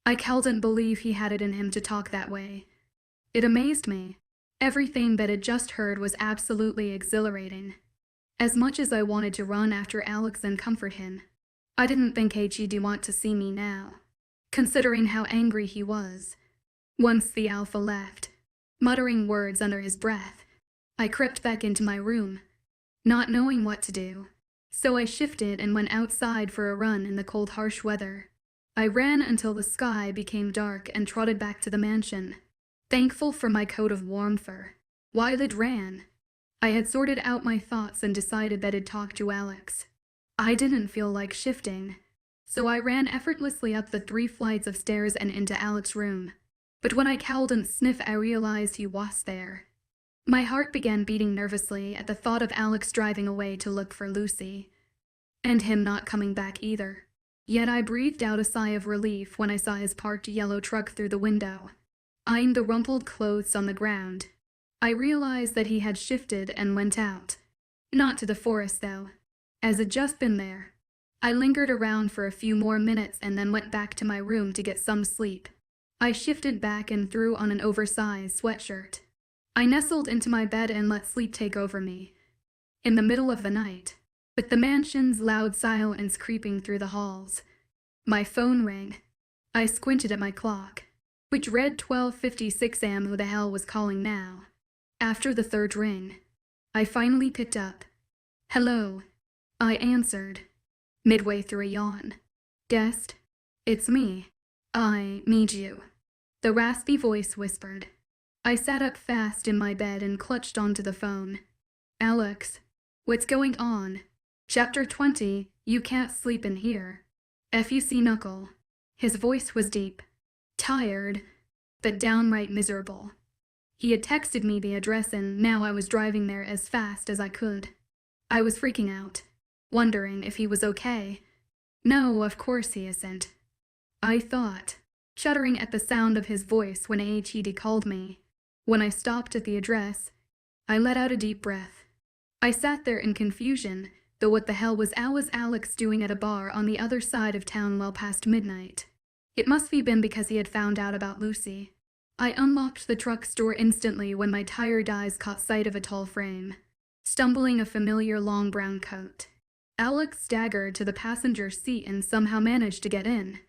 I couldn't believe he had it in him to talk that way. It amazed me. Everything that I'd just heard was absolutely exhilarating. As much as I wanted to run after Alex and comfort him, I didn't think he'd want to see me now, considering how angry he was. Once the Alpha left, muttering words under his breath, I crept back into my room, not knowing what to do. So I shifted and went outside for a run in the cold, harsh weather. I ran until the sky became dark and trotted back to the mansion, thankful for my coat of warm fur. While it ran, I had sorted out my thoughts and decided that I'd talk to Alex. I didn't feel like shifting, so I ran effortlessly up the 3 flights of stairs and into Alex's room. But when I couldn't sniff, I realized he was there. My heart began beating nervously at the thought of Alex driving away to look for Lucy, and him not coming back either. Yet I breathed out a sigh of relief when I saw his parked yellow truck through the window. Eyeing the rumpled clothes on the ground, I realized that he had shifted and went out. Not to the forest, though, as I'd just been there. I lingered around for a few more minutes and then went back to my room to get some sleep. I shifted back and threw on an oversized sweatshirt. I nestled into my bed and let sleep take over me. In the middle of the night, with the mansion's loud silence creeping through the halls, my phone rang. I squinted at my clock, which read 12:56 a.m. Who the hell was calling now? After the 3rd ring, I finally picked up. Hello, I answered, midway through a yawn. Guest, it's me. I need you, the raspy voice whispered. I sat up fast in my bed and clutched onto the phone. Alex, what's going on? Chapter 20, You Can't Sleep in Here. FUC Knuckle. His voice was deep, tired, but downright miserable. He had texted me the address and now I was driving there as fast as I could. I was freaking out. wondering if he was okay. No, of course he isn't, I thought, shuddering at the sound of his voice when He called me. When I stopped at the address, I let out a deep breath. I sat there in confusion, though what the hell was Alex doing at a bar on the other side of town well past midnight? It must have been because he had found out about Lucy. I unlocked the truck's door instantly when my tired eyes caught sight of a tall frame, stumbling a familiar long brown coat. Alex staggered to the passenger seat and somehow managed to get in.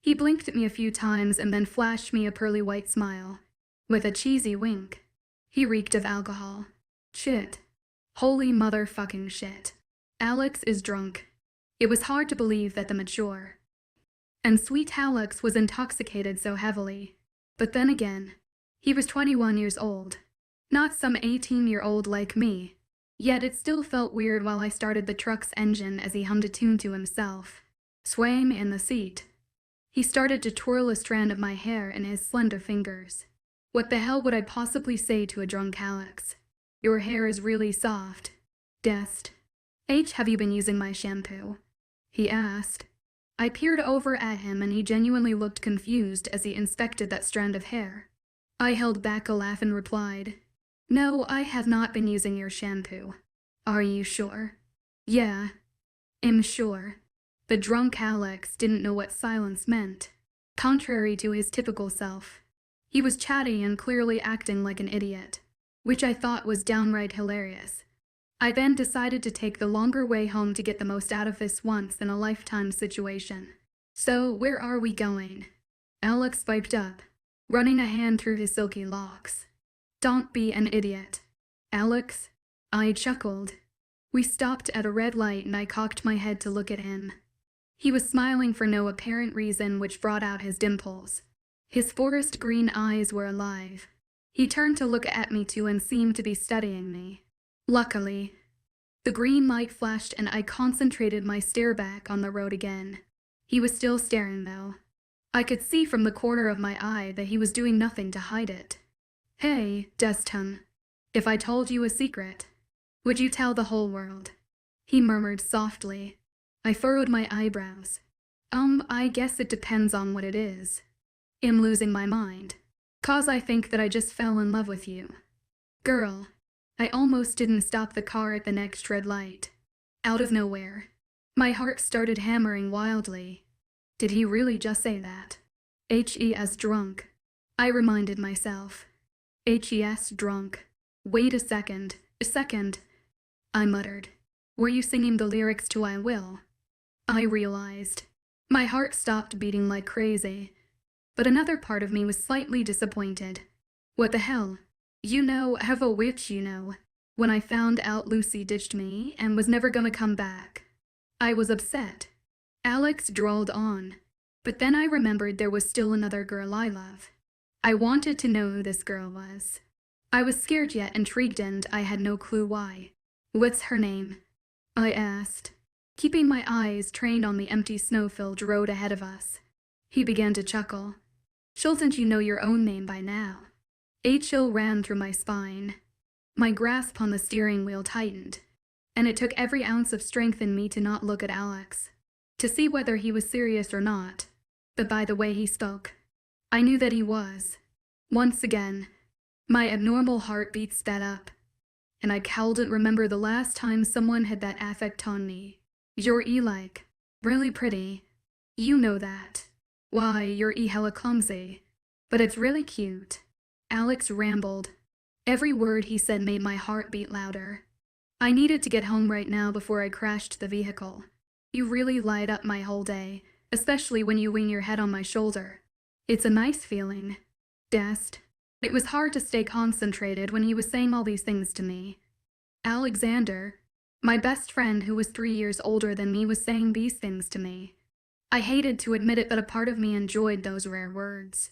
He blinked at me a few times and then flashed me a pearly white smile. With a cheesy wink. He reeked of alcohol. Shit. Holy motherfucking shit. Alex is drunk. It was hard to believe that the mature and sweet Alex was intoxicated so heavily. But then again, he was 21 years old. Not some 18-year-old like me. Yet it still felt weird while I started the truck's engine as he hummed a tune to himself, swaying in the seat. He started to twirl a strand of my hair in his slender fingers. What the hell would I possibly say to a drunk Alex? Your hair is really soft. Dest. Have you been using my shampoo? He asked. I peered over at him and he genuinely looked confused as he inspected that strand of hair. I held back a laugh and replied, No, I have not been using your shampoo. Are you sure? Yeah, I'm sure. The drunk Alex didn't know what silence meant. Contrary to his typical self, he was chatty and clearly acting like an idiot, which I thought was downright hilarious. I then decided to take the longer way home to get the most out of this once-in-a-lifetime situation. So, where are we going? Alex piped up, running a hand through his silky locks. Don't be an idiot, Alex. I chuckled. We stopped at a red light and I cocked my head to look at him. He was smiling for no apparent reason, which brought out his dimples. His forest green eyes were alive. He turned to look at me too and seemed to be studying me. Luckily, the green light flashed and I concentrated my stare back on the road again. He was still staring though. I could see from the corner of my eye that he was doing nothing to hide it. Hey, Destin, if I told you a secret, would you tell the whole world? He murmured softly. I furrowed my eyebrows. I guess it depends on what it is. I'm losing my mind. 'Cause I think that I just fell in love with you. Girl, I almost didn't stop the car at the next red light. Out of nowhere, my heart started hammering wildly. Did he really just say that? Hes drunk. I reminded myself. Hes drunk. Wait a second. I muttered. Were you singing the lyrics to I Will? I realized. My heart stopped beating like crazy. But another part of me was slightly disappointed. What the hell? Have a witch, when I found out Lucy ditched me and was never gonna come back. I was upset. Alex drawled on. But then I remembered there was still another girl I love. I wanted to know who this girl was. I was scared yet intrigued and I had no clue why. What's her name? I asked, keeping my eyes trained on the empty snow-filled road ahead of us. He began to chuckle. Shouldn't you know your own name by now? A chill ran through my spine. My grasp on the steering wheel tightened, and it took every ounce of strength in me to not look at Alex, to see whether he was serious or not. But by the way he spoke, I knew that he was. Once again, my abnormal heartbeat sped up, and I couldn't remember the last time someone had that affect on me. You're really pretty. You know that. Why, you're hella clumsy. But it's really cute. Alex rambled. Every word he said made my heart beat louder. I needed to get home right now before I crashed the vehicle. You really light up my whole day, especially when you lean your head on my shoulder. It's a nice feeling. Dest. It was hard to stay concentrated when he was saying all these things to me. Alexander, my best friend who was 3 years older than me, was saying these things to me. I hated to admit it, but a part of me enjoyed those rare words.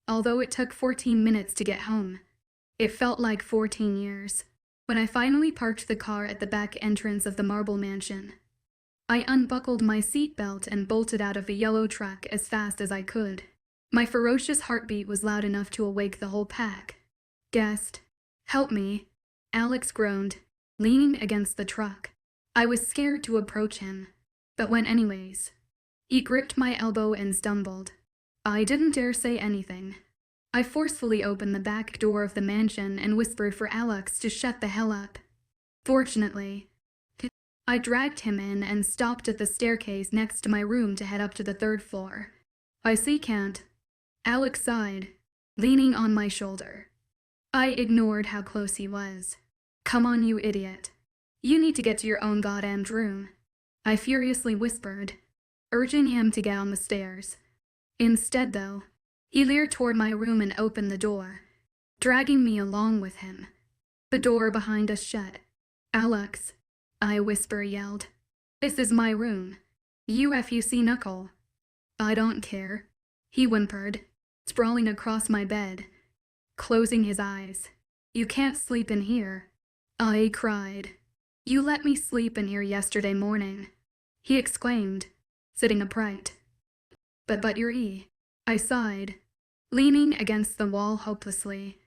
Although it took 14 minutes to get home, it felt like 14 years. When I finally parked the car at the back entrance of the marble mansion, I unbuckled my seatbelt and bolted out of the yellow truck as fast as I could. My ferocious heartbeat was loud enough to awake the whole pack. Guest, help me, Alex groaned, leaning against the truck. I was scared to approach him, but went anyways. He gripped my elbow and stumbled. I didn't dare say anything. I forcefully opened the back door of the mansion and whispered for Alex to shut the hell up. Fortunately, I dragged him in and stopped at the staircase next to my room to head up to the 3rd floor. I see can't. Alex sighed, leaning on my shoulder. I ignored how close he was. Come on, you idiot. You need to get to your own goddamned room, I furiously whispered, urging him to get on the stairs. Instead, though, he leered toward my room and opened the door, dragging me along with him. The door behind us shut. Alex, I yelled. This is my room. You FUC knuckle. I don't care, he whimpered, sprawling across my bed, closing his eyes. You can't sleep in here, I cried. You let me sleep in here yesterday morning, he exclaimed, sitting upright. But I sighed, leaning against the wall hopelessly.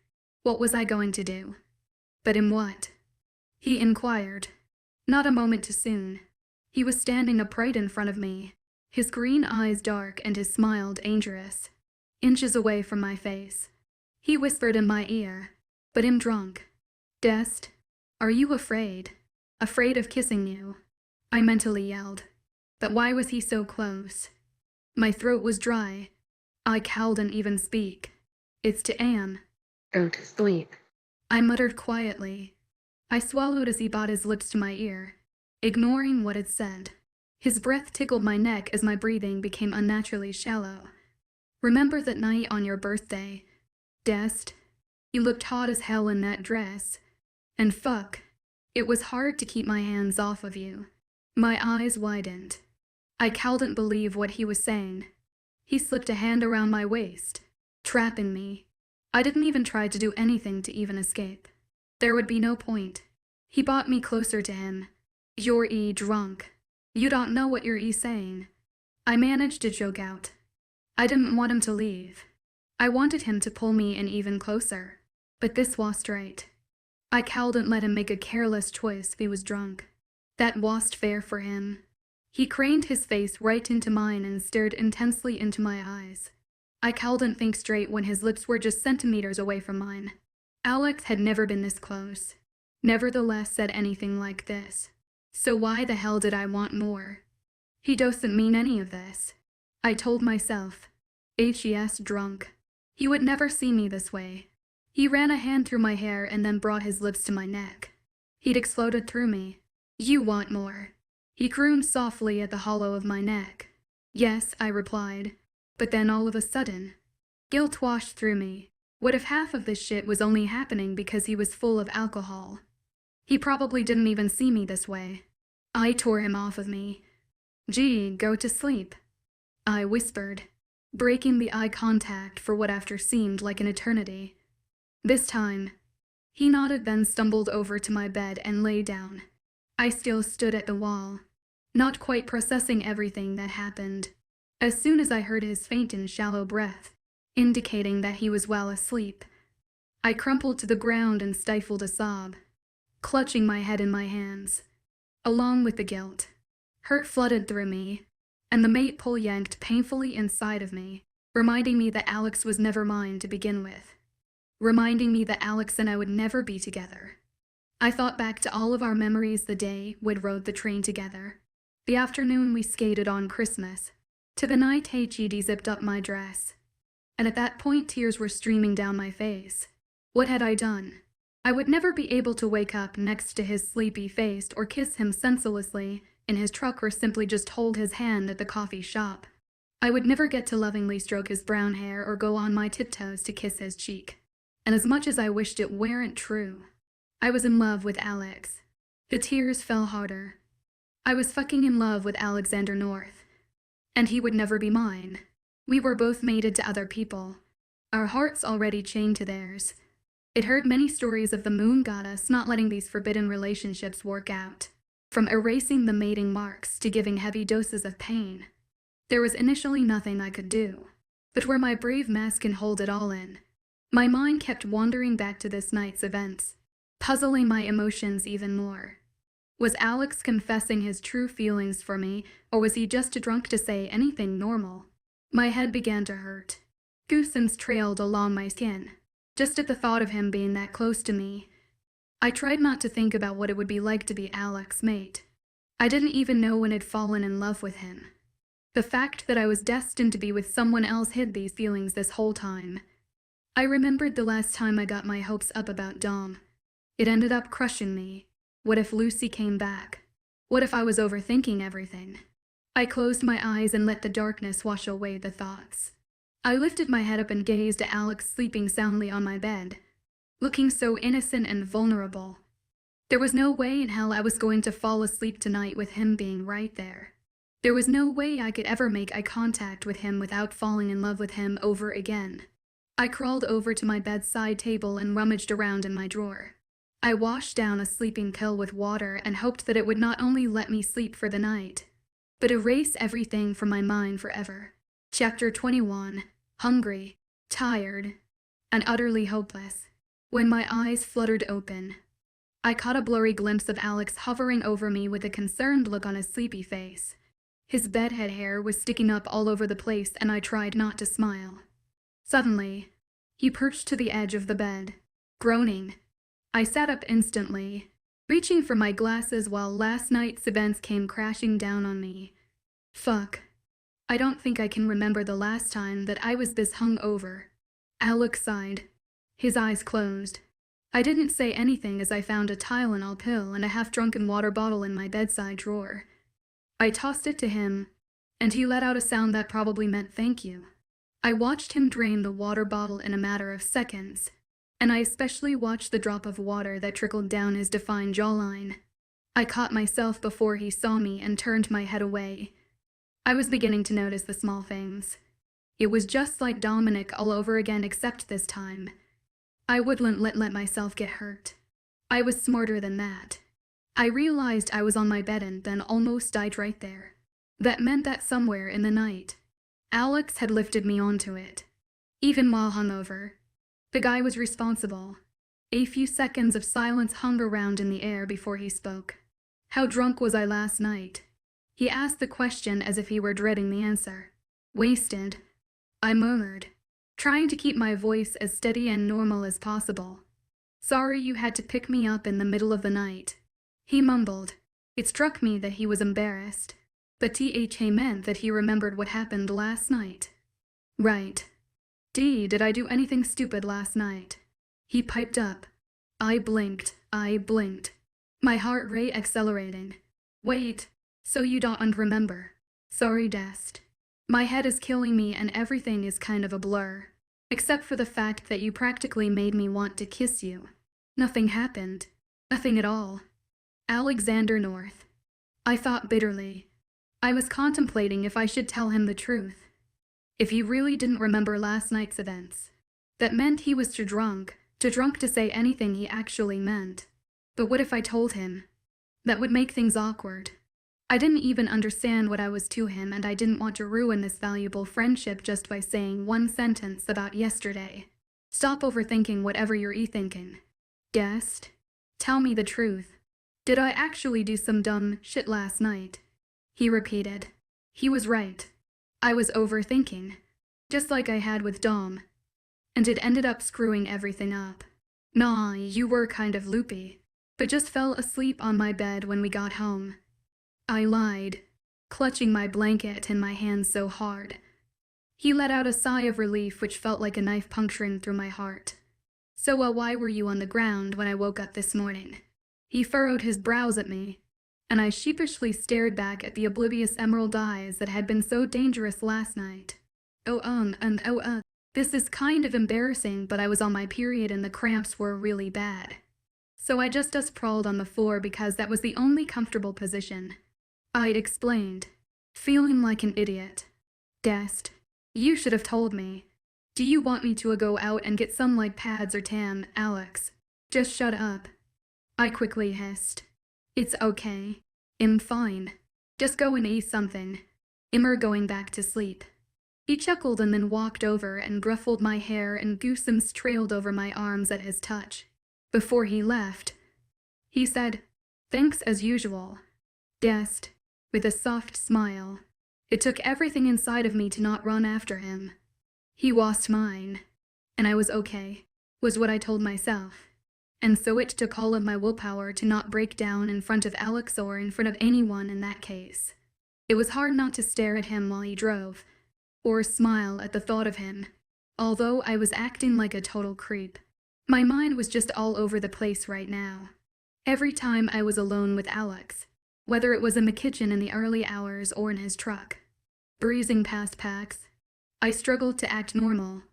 What was I going to do? But in what? He inquired. Not a moment too soon. He was standing upright in front of me, his green eyes dark and his smile dangerous, inches away from my face. He whispered in my ear, but I'm drunk. Dest, are you afraid? Afraid of kissing you? I mentally yelled. But why was he so close? My throat was dry. I couldn't even speak. It's to Anne. Go to sleep, I muttered quietly. I swallowed as he brought his lips to my ear, ignoring what it said. His breath tickled my neck as my breathing became unnaturally shallow. Remember that night on your birthday? Dest, you looked hot as hell in that dress. And fuck, it was hard to keep my hands off of you. My eyes widened. I couldn't believe what he was saying. He slipped a hand around my waist, trapping me. I didn't even try to do anything to even escape. There would be no point. He brought me closer to him. You're drunk. You don't know what you're saying. I managed to joke out. I didn't want him to leave. I wanted him to pull me in even closer. But this was right. I couldn't let him make a careless choice if he was drunk. That wasn't fair for him. He craned his face right into mine and stared intensely into my eyes. I couldn't think straight when his lips were just centimeters away from mine. Alex had never been this close, nevertheless said anything like this. So why the hell did I want more? He doesn't mean any of this. I told myself. HES drunk. He would never see me this way. He ran a hand through my hair and then brought his lips to my neck. He'd exploded through me. You want more. He crooned softly at the hollow of my neck. Yes, I replied. But then all of a sudden, guilt washed through me. What if half of this shit was only happening because he was full of alcohol? He probably didn't even see me this way. I tore him off of me. Gee, go to sleep, I whispered, breaking the eye contact for what after seemed like an eternity. This time, he nodded, then stumbled over to my bed and lay down. I still stood at the wall, not quite processing everything that happened. As soon as I heard his faint and shallow breath, indicating that he was well asleep, I crumpled to the ground and stifled a sob, clutching my head in my hands. Along with the guilt, hurt flooded through me, and the mate pull yanked painfully inside of me, reminding me that Alex was never mine to begin with, reminding me that Alex and I would never be together. I thought back to all of our memories the day we'd rode the train together, the afternoon we skated on Christmas, to the night HED zipped up my dress. And at that point tears were streaming down my face. What had I done? I would never be able to wake up next to his sleepy face or kiss him senselessly in his truck or simply just hold his hand at the coffee shop. I would never get to lovingly stroke his brown hair or go on my tiptoes to kiss his cheek. And as much as I wished it weren't true, I was in love with Alex. The tears fell harder. I was fucking in love with Alexander North. And he would never be mine. We were both mated to other people, our hearts already chained to theirs. It heard many stories of the moon goddess not letting these forbidden relationships work out, from erasing the mating marks to giving heavy doses of pain. There was initially nothing I could do, but where my brave mask can hold it all in. My mind kept wandering back to this night's events, puzzling my emotions even more. Was Alex confessing his true feelings for me, or was he just too drunk to say anything normal? My head began to hurt. Goosebumps trailed along my skin, just at the thought of him being that close to me. I tried not to think about what it would be like to be Alex's mate. I didn't even know when I'd fallen in love with him. The fact that I was destined to be with someone else hid these feelings this whole time. I remembered the last time I got my hopes up about Dom. It ended up crushing me. What if Lucy came back? What if I was overthinking everything? I closed my eyes and let the darkness wash away the thoughts. I lifted my head up and gazed at Alex sleeping soundly on my bed, looking so innocent and vulnerable. There was no way in hell I was going to fall asleep tonight with him being right there. There was no way I could ever make eye contact with him without falling in love with him over again. I crawled over to my bedside table and rummaged around in my drawer. I washed down a sleeping pill with water and hoped that it would not only let me sleep for the night, but erase everything from my mind forever. Chapter 21. Hungry, tired, and utterly hopeless. When my eyes fluttered open, I caught a blurry glimpse of Alex hovering over me with a concerned look on his sleepy face. His bedhead hair was sticking up all over the place, and I tried not to smile. Suddenly, he perched to the edge of the bed, groaning. I sat up instantly, reaching for my glasses while last night's events came crashing down on me. Fuck. I don't think I can remember the last time that I was this hungover. Alex sighed. His eyes closed. I didn't say anything as I found a Tylenol pill and a half-drunken water bottle in my bedside drawer. I tossed it to him, and he let out a sound that probably meant thank you. I watched him drain the water bottle in a matter of seconds, and I especially watched the drop of water that trickled down his defined jawline. I caught myself before he saw me and turned my head away. I was beginning to notice the small things. It was just like Dominic all over again, except this time I wouldn't let myself get hurt. I was smarter than that. I realized I was on my bed and then almost died right there. That meant that somewhere in the night, Alex had lifted me onto it. Even while hungover, the guy was responsible. A few seconds of silence hung around in the air before he spoke. How drunk was I last night? He asked the question as if he were dreading the answer. Wasted, I murmured, trying to keep my voice as steady and normal as possible. Sorry you had to pick me up in the middle of the night. He mumbled. It struck me that he was embarrassed, but he meant that he remembered what happened last night. Right. Did I do anything stupid last night? He piped up. I blinked. My heart rate accelerating. Wait, so you don't remember? Sorry, Dest. My head is killing me and everything is kind of a blur. Except for the fact that you practically made me want to kiss you. Nothing happened. Nothing at all. Alexander North. I thought bitterly. I was contemplating if I should tell him the truth. If he really didn't remember last night's events. That meant he was too drunk to say anything he actually meant. But what if I told him? That would make things awkward. I didn't even understand what I was to him, and I didn't want to ruin this valuable friendship just by saying one sentence about yesterday. Stop overthinking whatever you're thinking. Guest, tell me the truth. Did I actually do some dumb shit last night? He repeated. He was right. I was overthinking, just like I had with Dom. And it ended up screwing everything up. Nah, you were kind of loopy, but just fell asleep on my bed when we got home. I lied, clutching my blanket in my hands so hard. He let out a sigh of relief which felt like a knife puncturing through my heart. So why were you on the ground when I woke up this morning? He furrowed his brows at me, and I sheepishly stared back at the oblivious emerald eyes that had been so dangerous last night. This is kind of embarrassing, but I was on my period and the cramps were really bad. So I just sprawled on the floor because that was the only comfortable position. I'd explained, feeling like an idiot. Guessed. You should have told me. Do you want me to go out and get some like pads or tam, Alex? Just shut up. I quickly hissed. It's okay. I'm fine. Just go and eat something. I'm going back to sleep. He chuckled and then walked over and ruffled my hair, and goosebumps trailed over my arms at his touch. Before he left, he said, "Thanks as usual," guessed, with a soft smile. It took everything inside of me to not run after him. He was mine, and I was okay, was what I told myself. And so it took all of my willpower to not break down in front of Alex or in front of anyone in that case. It was hard not to stare at him while he drove, or smile at the thought of him, although I was acting like a total creep. My mind was just all over the place right now. Every time I was alone with Alex, whether it was in the kitchen in the early hours or in his truck, breezing past packs, I struggled to act normal.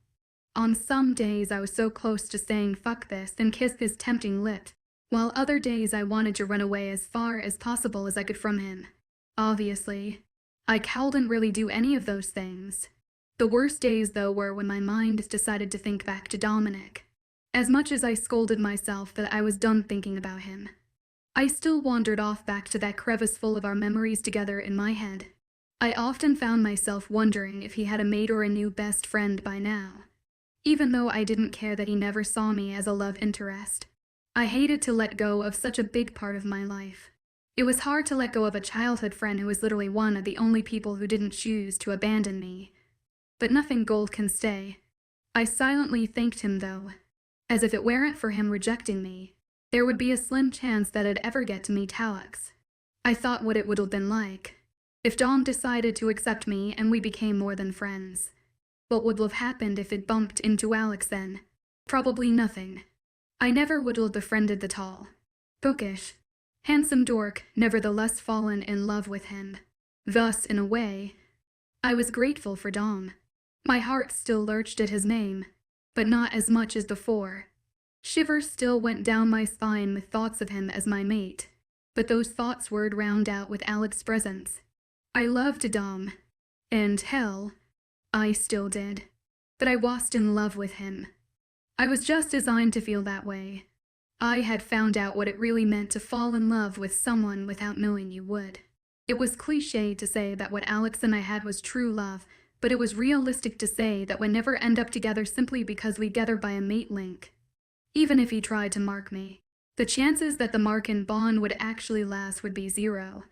On some days I was so close to saying fuck this and kiss his tempting lips, while other days I wanted to run away as far as possible as I could from him. Obviously, I couldn't really do any of those things. The worst days, though, were when my mind decided to think back to Dominic. As much as I scolded myself that I was done thinking about him, I still wandered off back to that crevice full of our memories together in my head. I often found myself wondering if he had a mate or a new best friend by now. Even though I didn't care that he never saw me as a love interest, I hated to let go of such a big part of my life. It was hard to let go of a childhood friend who was literally one of the only people who didn't choose to abandon me. But nothing gold can stay. I silently thanked him, though, as if it weren't for him rejecting me, there would be a slim chance that I'd ever get to meet Alex. I thought what it would have been like if Dom decided to accept me and we became more than friends. What would have happened if it bumped into Alex then? Probably nothing. I never would have befriended the tall, bookish, handsome dork, nevertheless fallen in love with him. Thus, in a way, I was grateful for Dom. My heart still lurched at his name, but not as much as before. Shivers still went down my spine with thoughts of him as my mate, but those thoughts were drowned out with Alex's presence. I loved Dom, and hell, I still did, but I was in love with him. I was just designed to feel that way. I had found out what it really meant to fall in love with someone without knowing you would. It was cliché to say that what Alex and I had was true love, but it was realistic to say that we'd never end up together simply because we gather by a mate link. Even if he tried to mark me, the chances that the mark and bond would actually last would be zero.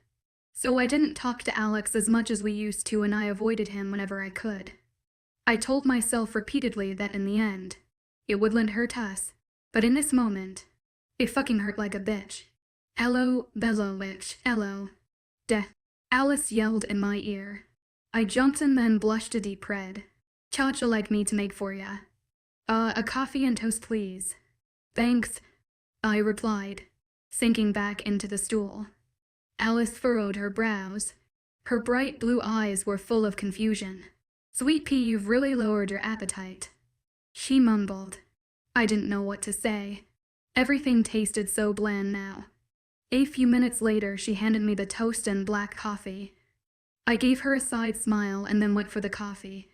So I didn't talk to Alex as much as we used to, and I avoided him whenever I could. I told myself repeatedly that in the end, it wouldn't hurt us, but in this moment, it fucking hurt like a bitch. "Hello, bellow witch, hello." Death, Alice yelled in my ear. I jumped and then blushed a deep red. "Cha-cha like me to make for ya." A coffee and toast, please." "Thanks," I replied, sinking back into the stool. Alice furrowed her brows. Her bright blue eyes were full of confusion. "Sweet pea, you've really lowered your appetite," she mumbled. I didn't know what to say. Everything tasted so bland now. A few minutes later, she handed me the toast and black coffee. I gave her a side smile and then went for the coffee.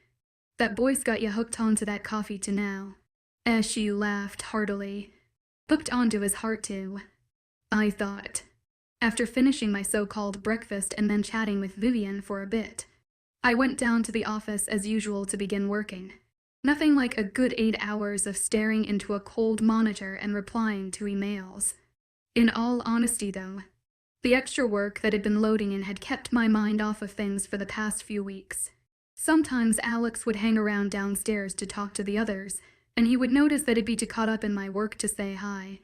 "That boy's got you hooked onto that coffee to now," as she laughed heartily. "Hooked onto his heart too," I thought. After finishing my so-called breakfast and then chatting with Vivian for a bit, I went down to the office as usual to begin working. Nothing like a good 8 hours of staring into a cold monitor and replying to emails. In all honesty, though, the extra work that had been loading in had kept my mind off of things for the past few weeks. Sometimes Alex would hang around downstairs to talk to the others, and he would notice that I'd be too caught up in my work to say hi.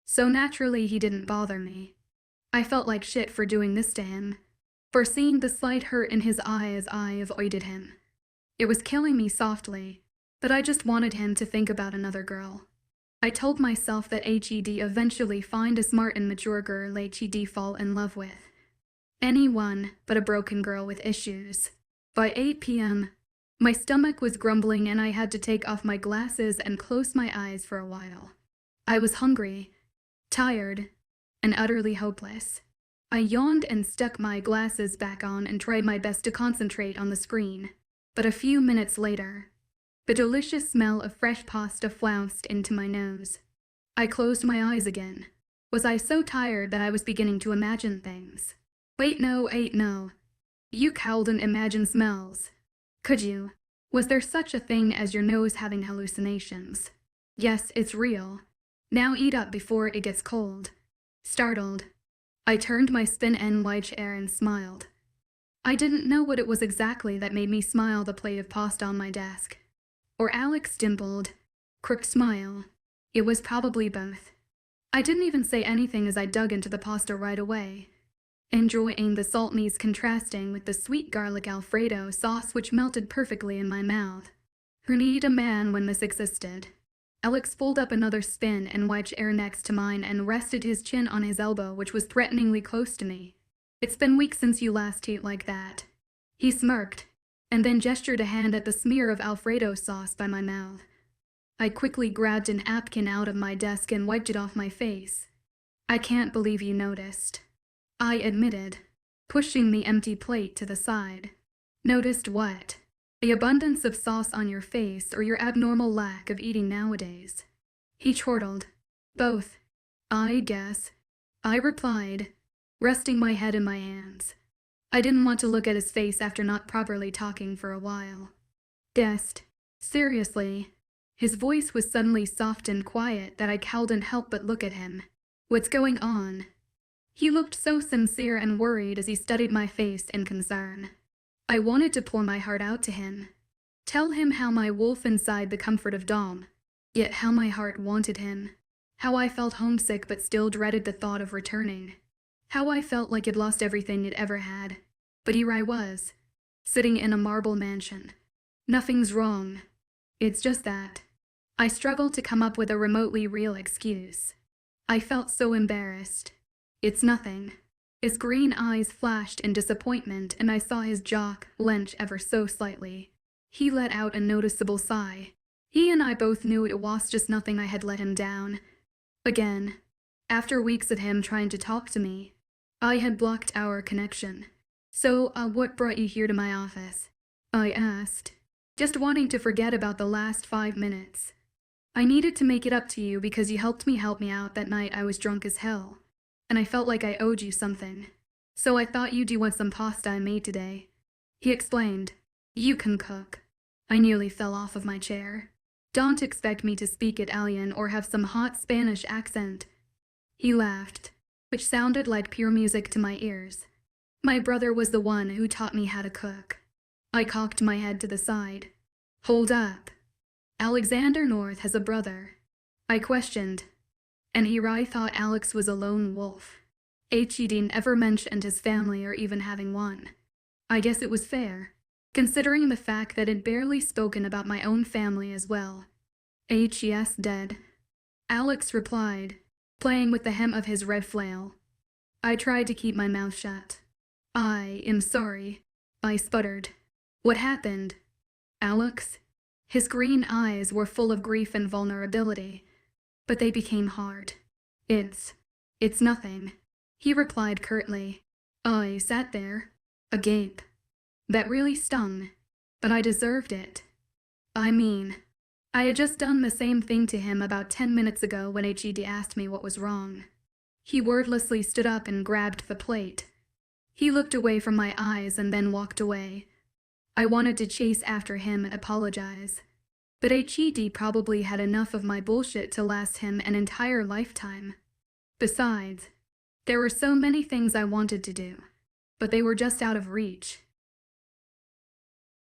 So naturally, he didn't bother me. I felt like shit for doing this to him, for seeing the slight hurt in his eye as I avoided him. It was killing me softly, but I just wanted him to think about another girl. I told myself that he'd eventually find a smart and mature girl he'd fall in love with. Anyone but a broken girl with issues. By 8 p.m., my stomach was grumbling and I had to take off my glasses and close my eyes for a while. I was hungry, tired, and utterly hopeless. I yawned and stuck my glasses back on and tried my best to concentrate on the screen. But a few minutes later, the delicious smell of fresh pasta flounced into my nose. I closed my eyes again. Was I so tired that I was beginning to imagine things? Wait, no. You couldn't imagine smells, could you? Was there such a thing as your nose having hallucinations? Yes, it's real. Now eat up before it gets cold. Startled, I turned my spin and wide chair and smiled. I didn't know what it was exactly that made me smile. The plate of pasta on my desk, or Alex dimpled, crooked smile. It was probably both. I didn't even say anything as I dug into the pasta right away, enjoying the saltiness contrasting with the sweet garlic Alfredo sauce which melted perfectly in my mouth. Who needed a man when this existed? Alex pulled up another spin and wide chair next to mine and rested his chin on his elbow, which was threateningly close to me. It's been weeks since you last ate like that. He smirked, and then gestured a hand at the smear of Alfredo sauce by my mouth. I quickly grabbed a napkin out of my desk and wiped it off my face. I can't believe you noticed, I admitted, pushing the empty plate to the side. Noticed what? The abundance of sauce on your face or your abnormal lack of eating nowadays? He chortled. Both, I guess, I replied, resting my head in my hands. I didn't want to look at his face after not properly talking for a while. Guessed. Seriously. His voice was suddenly soft and quiet that I couldn't help but look at him. What's going on? He looked so sincere and worried as he studied my face in concern. I wanted to pour my heart out to him. Tell him how my wolf inside the comfort of Dom. Yet how my heart wanted him. How I felt homesick but still dreaded the thought of returning. How I felt like I'd lost everything it ever had. But here I was, sitting in a marble mansion. Nothing's wrong. It's just that. I struggled to come up with a remotely real excuse. I felt so embarrassed. It's nothing. His green eyes flashed in disappointment and I saw his jaw clench ever so slightly. He let out a noticeable sigh. He and I both knew it was just nothing. I had let him down. Again. After weeks of him trying to talk to me, I had blocked our connection. So, what brought you here to my office? I asked, just wanting to forget about the last 5 minutes. I needed to make it up to you because you helped me out that night. I was drunk as hell, and I felt like I owed you something. So I thought you'd want some pasta I made today. He explained. You can cook. I nearly fell off of my chair. Don't expect me to speak Italian or have some hot Spanish accent. He laughed, which sounded like pure music to my ears. My brother was the one who taught me how to cook. I cocked my head to the side. Hold up. Alexander North has a brother, I questioned. And here I thought Alex was a lone wolf. He didn't ever mention his family or even having one. I guess it was fair, considering the fact that I'd barely spoken about my own family as well. Yes, dead. Alex replied, playing with the hem of his red flail. I tried to keep my mouth shut. I am sorry, I sputtered. What happened? Alex? His green eyes were full of grief and vulnerability, but they became hard. It's nothing, he replied curtly. I sat there, agape. That really stung, but I deserved it. I mean, I had just done the same thing to him about 10 minutes ago when He asked me what was wrong. He wordlessly stood up and grabbed the plate. He looked away from my eyes and then walked away. I wanted to chase after him and apologize, but He probably had enough of my bullshit to last him an entire lifetime. Besides, there were so many things I wanted to do, but they were just out of reach.